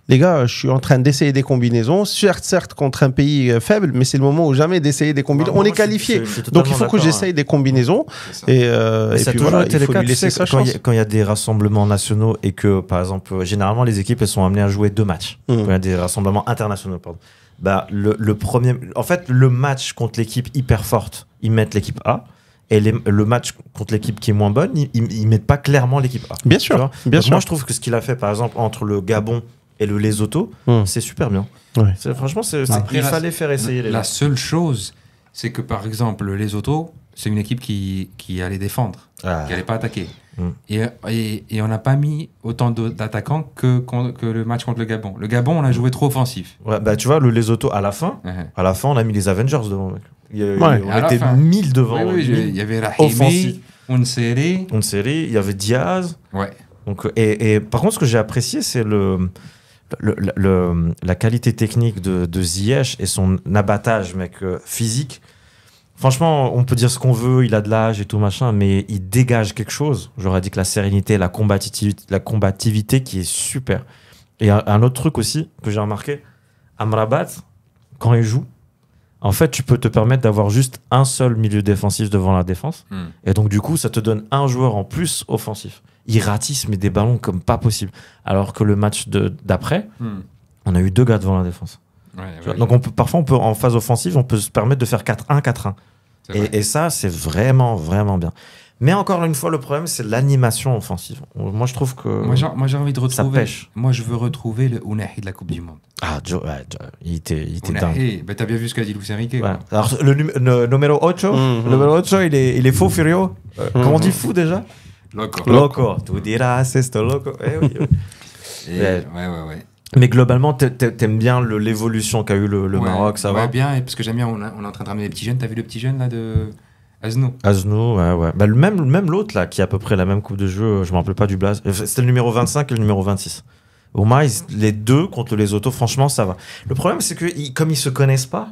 les gars, je suis en train d'essayer des combinaisons. Certes, contre un pays faible, mais c'est le moment ou jamais d'essayer des combinaisons. On est qualifié. Donc il faut que j'essaye des combinaisons. Et puis voilà, il faut lui laisser sa chance. Quand il y a des rassemblements nationaux et que, par exemple, généralement, les équipes elles sont amenées à jouer 2 matchs. Quand il y a des rassemblements internationaux, pardon. Bah, le premier, en fait, le match contre l'équipe hyper forte, ils mettent l'équipe A. Et le match contre l'équipe qui est moins bonne, ils mettent pas clairement l'équipe A. Bien sûr. Moi, je trouve que ce qu'il a fait, par exemple, entre le Gabon et le Lesotho, c'est super bien. Ouais. Franchement, il fallait faire essayer les La seule chose, c'est que par exemple, le Lesotho, c'est une équipe qui allait défendre, qui n'allait pas attaquer. Et on n'a pas mis autant d'attaquants que le match contre le Gabon. Le Gabon, on a joué trop offensif. Ouais, bah, tu vois, le Lesotho, à la fin, on a mis les Avengers devant. Mec. On était 1000 devant. Oui, il y avait Rahimi, Onseri, il y avait Diaz. Ouais. Donc, et par contre, ce que j'ai apprécié, c'est la qualité technique de Ziyech et son abattage, mec, physique. Franchement, on peut dire ce qu'on veut, il a de l'âge et tout machin, mais il dégage quelque chose. J'aurais dit que la sérénité, la combativité qui est super. Et un autre truc aussi que j'ai remarqué, Amrabat, quand il joue, en fait, tu peux te permettre d'avoir juste un seul milieu défensif devant la défense. Et donc, du coup, ça te donne un joueur en plus offensif. Il ratisse, mais des ballons comme pas possible. Alors que le match d'après, on a eu 2 gars devant la défense. Ouais. Donc, parfois, en phase offensive, on peut se permettre de faire 4-1, 4-1. Et ça, c'est vraiment, vraiment bien. Mais encore une fois, le problème, c'est l'animation offensive. Moi, je trouve que moi, j'ai envie de retrouver. Ça pêche. Moi, je veux retrouver le Ounahi de la Coupe du Monde. Ah, il était dingue. Bah, t'as bien vu ce qu'a dit Luis Enrique. Ouais. Alors, le numéro 8, le numéro 8, il est faux furieux. Comment on dit fou déjà? Loco. Tu diras, c'est ce loco. Oui. Ouais. Mais globalement, t'aimes bien l'évolution qu'a eu le Maroc, ça va? Ouais, bien, parce que j'aime bien, on est en train de ramener les petits jeunes. T'as vu le petit jeune là de Aznou, ouais. Bah, même l'autre là, qui a à peu près la même coupe de jeu, je me rappelle pas du blaze. C'était le numéro 25 et le numéro 26. Au moins, les deux contre les autos, franchement, ça va. Le problème, c'est que comme ils se connaissent pas,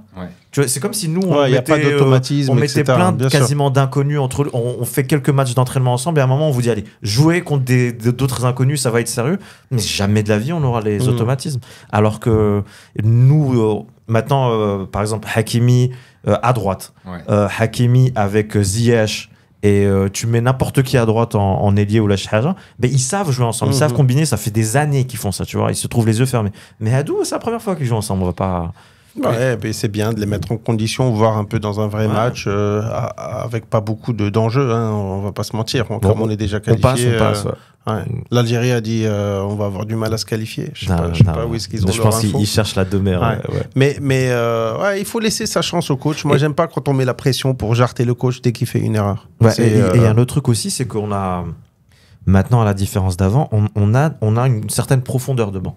tu vois, c'est comme si nous, on mettait plein quasiment d'inconnus entre eux. On fait quelques matchs d'entraînement ensemble et à un moment, on vous dit, allez, jouer contre d'autres inconnus, ça va être sérieux. Mais jamais de la vie, on aura les automatismes. Alors que nous, maintenant, par exemple, Hakimi à droite, Hakimi avec Ziyech, et tu mets n'importe qui à droite en ailier ou la chaja, ben ils savent jouer ensemble, ils savent combiner, ça fait des années qu'ils font ça, tu vois, ils se trouvent les yeux fermés. Mais Hadou, c'est la première fois qu'ils jouent ensemble, on va pas... Ouais, mais c'est bien de les mettre en condition, voir un peu dans un vrai match, avec pas beaucoup d'enjeux, hein, on va pas se mentir, comme on est déjà qualifié. On passe. L'Algérie a dit on va avoir du mal à se qualifier. Je sais pas où est-ce qu'ils ont. Je pense qu'ils cherchent la demeure. Mais il faut laisser sa chance au coach. Moi, j'aime pas quand on met la pression pour jarter le coach dès qu'il fait une erreur. Et un autre truc aussi, c'est qu'on a maintenant, à la différence d'avant, on a une certaine profondeur de banc.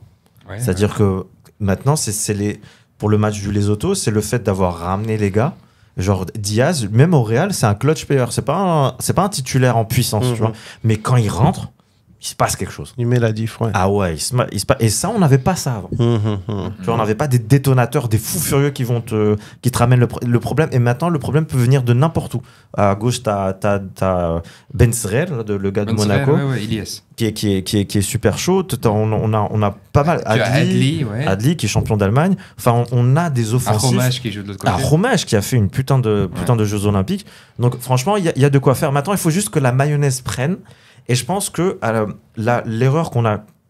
C'est-à-dire que maintenant, pour le match du Lesotho, c'est le fait d'avoir ramené les gars. Genre Diaz, même au Real, c'est un clutch player. C'est pas un titulaire en puissance, tu vois. Mais quand il rentre, il se passe quelque chose. Il met la diff, ouais. Ah ouais, et ça, on n'avait pas ça avant. Tu vois, on n'avait pas des détonateurs, des fous furieux qui te ramènent le problème. Et maintenant, le problème peut venir de n'importe où. À gauche, t'as Ben Srer, le gars de Monaco, qui est super chaud. On a pas mal. Adli, qui est champion d'Allemagne. Enfin, on a des offensifs. Romage qui joue de l'autre côté. Romage qui a fait une putain de Jeux Olympiques. Donc, franchement, il y a de quoi faire. Maintenant, il faut juste que la mayonnaise prenne. Et je pense que l'erreur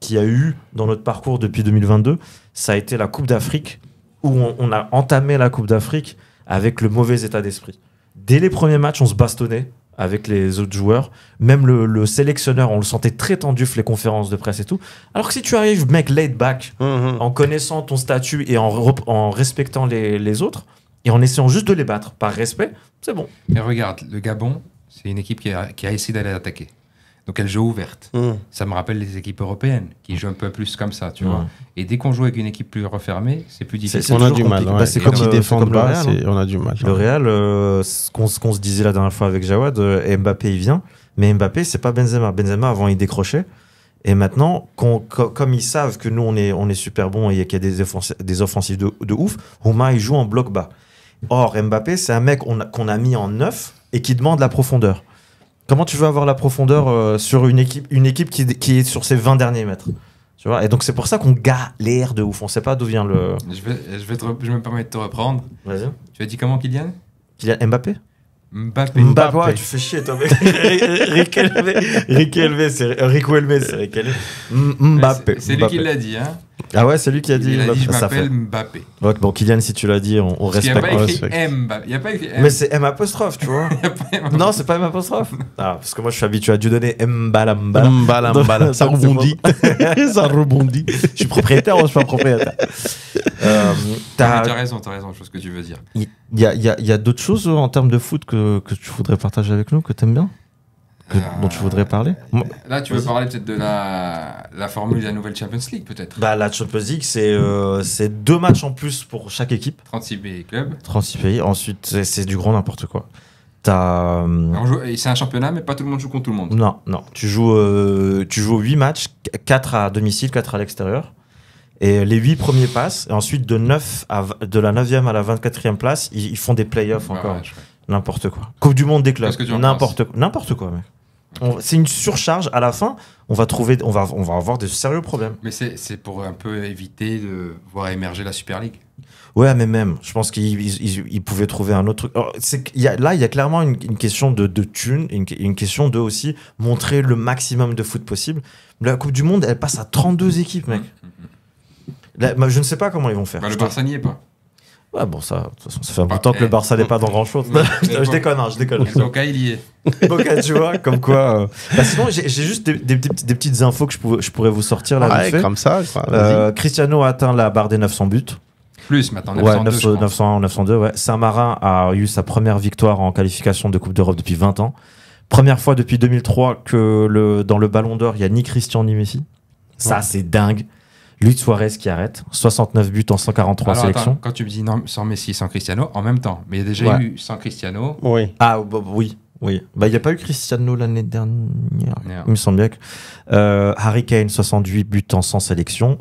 qu'il y a eu dans notre parcours depuis 2022, ça a été la Coupe d'Afrique, où on a entamé la Coupe d'Afrique avec le mauvais état d'esprit. Dès les premiers matchs, on se bastonnait avec les autres joueurs. Même le sélectionneur, on le sentait très tendu, les conférences de presse et tout. Alors que si tu arrives, mec, laid back, en connaissant ton statut et en respectant les autres, et en essayant juste de les battre par respect, c'est bon. Mais regarde, le Gabon, c'est une équipe qui a essayé d'aller attaquer. Donc elle joue ouverte. Ça me rappelle les équipes européennes qui jouent un peu plus comme ça, tu vois. Et dès qu'on joue avec une équipe plus refermée, c'est plus difficile. On a du mal. C'est comme ils défendent bas, on a du mal. Le Real, ce qu'on se disait la dernière fois avec Jawad, Mbappé il vient, mais Mbappé c'est pas Benzema. Benzema avant il décrochait. Et maintenant, comme ils savent que nous on est super bons et qu'il y a des offensives de ouf, Romain il joue en bloc bas. Or Mbappé c'est un mec qu'on a mis en neuf. et qui demande la profondeur. Comment tu veux avoir la profondeur sur une équipe qui est sur ses 20 derniers mètres, tu vois? Et donc c'est pour ça qu'on galère de ouf. On sait pas d'où vient le. Je me permets de te reprendre. Vas-y. Tu as dit comment, Kylian? Kylian Mbappé. Mbappé. Ouais, tu fais chier, toi, mec. Riquelme, c'est Riquelme, c'est Riquelme. Mbappé. C'est lui qui l'a dit, hein. Ah ouais, c'est lui qui a dit. Il a dit, je ça m'appelle fait. Mbappé. Ouais, bon, Kylian, si tu l'as dit, on Parce qu'il respecte. n'y a pas écrit Mbappé. Il n'y a pas écrit M. Mais c'est M apostrophe, tu vois. Il y a pas M. Non, c'est pas M apostrophe. Ah, parce que moi, je suis habitué à Dieu donner Mbala. Mbala. Ça rebondit. Ça rebondit. Je suis propriétaire ou je suis pas propriétaire T'as raison, je vois ce que tu veux dire. Il y a d'autres choses en termes de foot que tu voudrais partager avec nous, que t'aimes bien, dont tu voudrais parler. Là, tu veux parler peut-être de la formule de la nouvelle Champions League, peut-être. Bah, la Champions League, c'est 2 matchs en plus pour chaque équipe. 36 pays clubs. 36 pays. Ensuite, c'est du grand n'importe quoi. C'est un championnat, mais pas tout le monde joue contre tout le monde. Non. Tu joues 8 matchs, 4 à domicile, 4 à l'extérieur. Et les 8 premiers passent. Et ensuite, de la 9e à la 24e place, ils font des playoffs encore. Ouais, N'importe quoi. Coupe du monde des clubs. Qu'est-ce que tu en N'importe quoi, mec. C'est une surcharge. À la fin, on va avoir de sérieux problèmes. Mais c'est pour un peu éviter de voir émerger la Super League. Ouais, mais même, je pense qu'ils pouvaient trouver un autre truc. Alors, il y a clairement une question de thunes, une question de aussi montrer le maximum de foot possible. La Coupe du Monde, elle passe à 32 équipes, mec. Là, je ne sais pas comment ils vont faire. Le Barça n'y est pas. Ouais, bon, ça, de toute façon, ça fait un bout de temps que le Barça n'est pas dans grand-chose. Je déconne. Boca, il y est. Boca, tu vois, comme quoi... Sinon, j'ai juste des petites infos que je pourrais vous sortir là. Ouais, comme ça. Cristiano a atteint la barre des 900 buts. Plus maintenant, 902, ouais, 902, ouais. Saint-Marin a eu sa première victoire en qualification de Coupe d'Europe depuis 20 ans. Première fois depuis 2003 que dans le Ballon d'Or, il n'y a ni Christian ni Messi. Ça, c'est dingue. Luis Suarez qui arrête. 69 buts en 143 sélections. Attends, quand tu me dis non, sans Messi, sans Cristiano, en même temps. Mais il y a déjà eu sans Cristiano. Oui. Ah, oui. Bah, il n'y a pas eu Cristiano l'année dernière. Non. Il me semble bien que. Harry Kane, 68 buts en 100 sélections.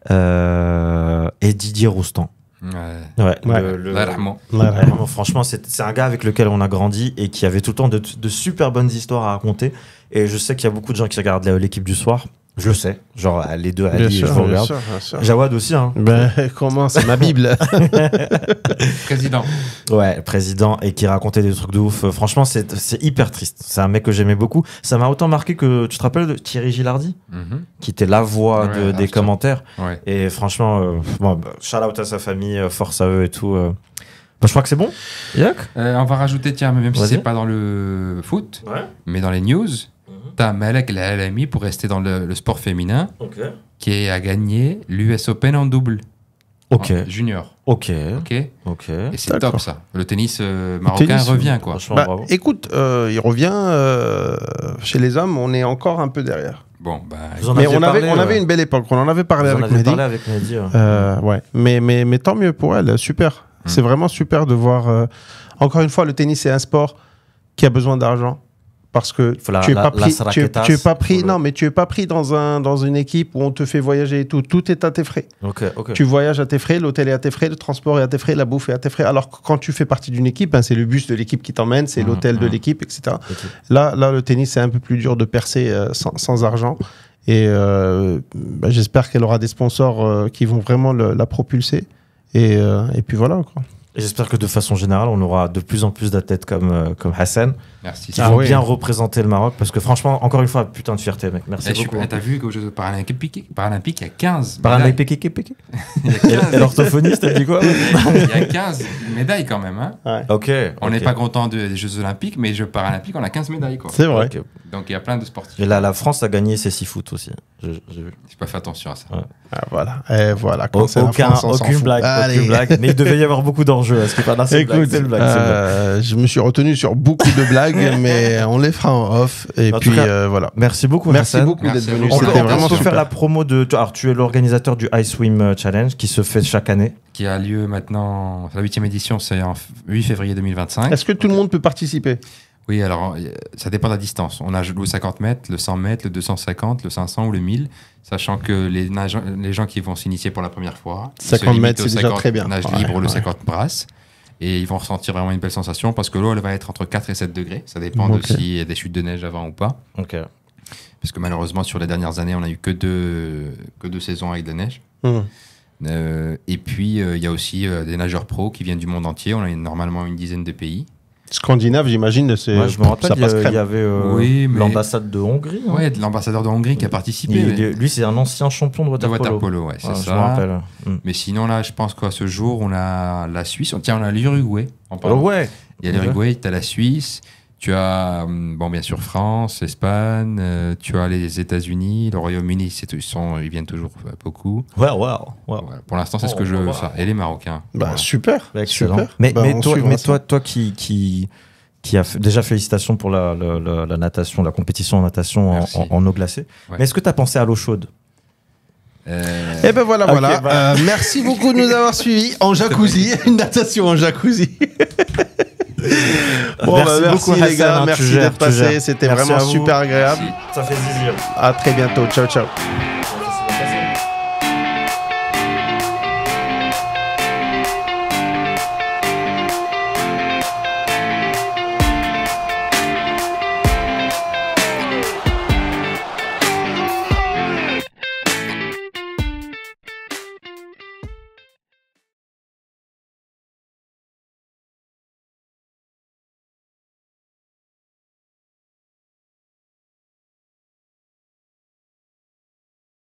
Et Didier Roustan. Ouais. Vraiment, franchement, c'est un gars avec lequel on a grandi et qui avait tout le temps de super bonnes histoires à raconter. Et je sais qu'il y a beaucoup de gens qui regardent l'équipe du soir. Je le sais, genre les deux Ali, je vous regarde. Bien sûr. Jawad aussi, hein. Ben comment, c'est ma Bible. Président. Ouais, président, et qui racontait des trucs de ouf. Franchement, c'est hyper triste. C'est un mec que j'aimais beaucoup. Ça m'a autant marqué que, tu te rappelles de Thierry Gilardi, qui était la voix des commentaires. Ouais. Et franchement, shout out à sa famille, force à eux et tout. Je crois que c'est bon. Yak On va rajouter, tiens, même si c'est pas dans le foot, mais dans les news. T'as Malek El Alami, pour rester dans le sport féminin, qui a gagné l'US Open en double. Junior. Ok. Et c'est top, ça. Le tennis marocain tennis, revient, quoi. Bravo. Écoute, il revient chez les hommes, on est encore un peu derrière. Bon, mais on avait une belle époque. On en avait parlé avec Mehdi. Ouais. Mais tant mieux pour elle. Super. C'est vraiment super de voir. Encore une fois, le tennis, c'est un sport qui a besoin d'argent. Parce que tu es pas pris dans une équipe où on te fait voyager et tout. Tout est à tes frais. Tu voyages à tes frais, l'hôtel est à tes frais, le transport est à tes frais, la bouffe est à tes frais. Alors que quand tu fais partie d'une équipe, c'est le bus de l'équipe qui t'emmène, c'est l'hôtel de l'équipe, etc. Là, le tennis, c'est un peu plus dur de percer sans argent. Et j'espère qu'elle aura des sponsors qui vont vraiment la propulser. Et puis voilà, quoi. Et j'espère que de façon générale, on aura de plus en plus d'athlètes comme Hassan. Merci. Qui vont bien représenter le Maroc. Parce que franchement, encore une fois, putain de fierté, mec. Merci beaucoup. T'as vu qu'aux Jeux Paralympiques, il y a 15 Paralympiques. Et l'orthophoniste, t'as dit quoi? Il y a 15 médailles quand même. Hein. Ouais. On n'est pas content des Jeux Olympiques, mais les Jeux Paralympiques, on a 15 médailles. Quoi. C'est vrai. Donc il y a plein de sportifs. Et là, la France a gagné ses 6 foot aussi. J'ai vu. J'ai pas fait attention à ça. Ouais. Voilà. Et voilà. Aucune blague. Mais il devait y avoir beaucoup d'enjeux. Est-ce que pas c'est une blague. Je me suis retenu sur beaucoup de blagues, mais on les fera en off. Et puis voilà. Merci beaucoup. Merci beaucoup d'être venu. C'était vraiment super. Faire la promo de. Alors, tu es l'organisateur du Ice Swim Challenge qui se fait chaque année. Qui a lieu maintenant. La 8e édition, c'est en 8 février 2025. Est-ce que tout le monde peut participer? Oui, alors ça dépend de la distance. On a le 50 mètres, le 100 mètres, le 250, le 500 ou le 1000, sachant que les gens qui vont s'initier pour la première fois, 50 mètres, c'est déjà très bien. Nage libre, le 50 brasses. Et ils vont ressentir vraiment une belle sensation parce que l'eau, elle va être entre 4 et 7 degrés. Ça dépend de Ok. s'il y a des chutes de neige avant ou pas. Ok. Parce que malheureusement, sur les dernières années, on n'a eu que deux saisons avec de neige. Hum. Et puis, il y a aussi des nageurs pros qui viennent du monde entier. On a normalement une dizaine de pays. Scandinave, j'imagine, c'est. Moi, je me rappelle, ça passe il crème. y avait Oui, mais- l'ambassade de Hongrie. hein. Ouais, de l'ambassadeur de Hongrie qui a participé. Lui, c'est un ancien champion de de waterpolo. waterpolo, ouais, c'est Ouais, ça. Je me rappelle. Mais sinon, là, je pense qu'à ce jour, on a la Suisse. Tiens, on a l'Uruguay. en parlant. Ouais. Il y a l'Uruguay, tu as la Suisse, tu as, bon, bien sûr, France, Espagne, tu as les États-Unis, le Royaume-Uni, ils viennent toujours beaucoup. Wow. Voilà. Pour l'instant, c'est ce que je. wow. Ça. Et les Marocains. Bah, Voilà. super. Excellent. Super. Mais, Bah, mais on toi, suivra ça. toi qui a déjà félicitations pour la natation, la compétition en natation Merci. en eau glacée. Ouais. Mais est-ce que tu as pensé à l'eau chaude? Eh ben voilà, Ok, voilà. bah. Merci beaucoup de nous avoir suivis en jacuzzi, une natation en jacuzzi. Bon, Merci merci beaucoup, les Hassan, gars, hein, tu merci gères, d'être tu gères. passés, c'était Merci vraiment à vous. super agréable. Ça fait plaisir. À très bientôt, ciao ciao.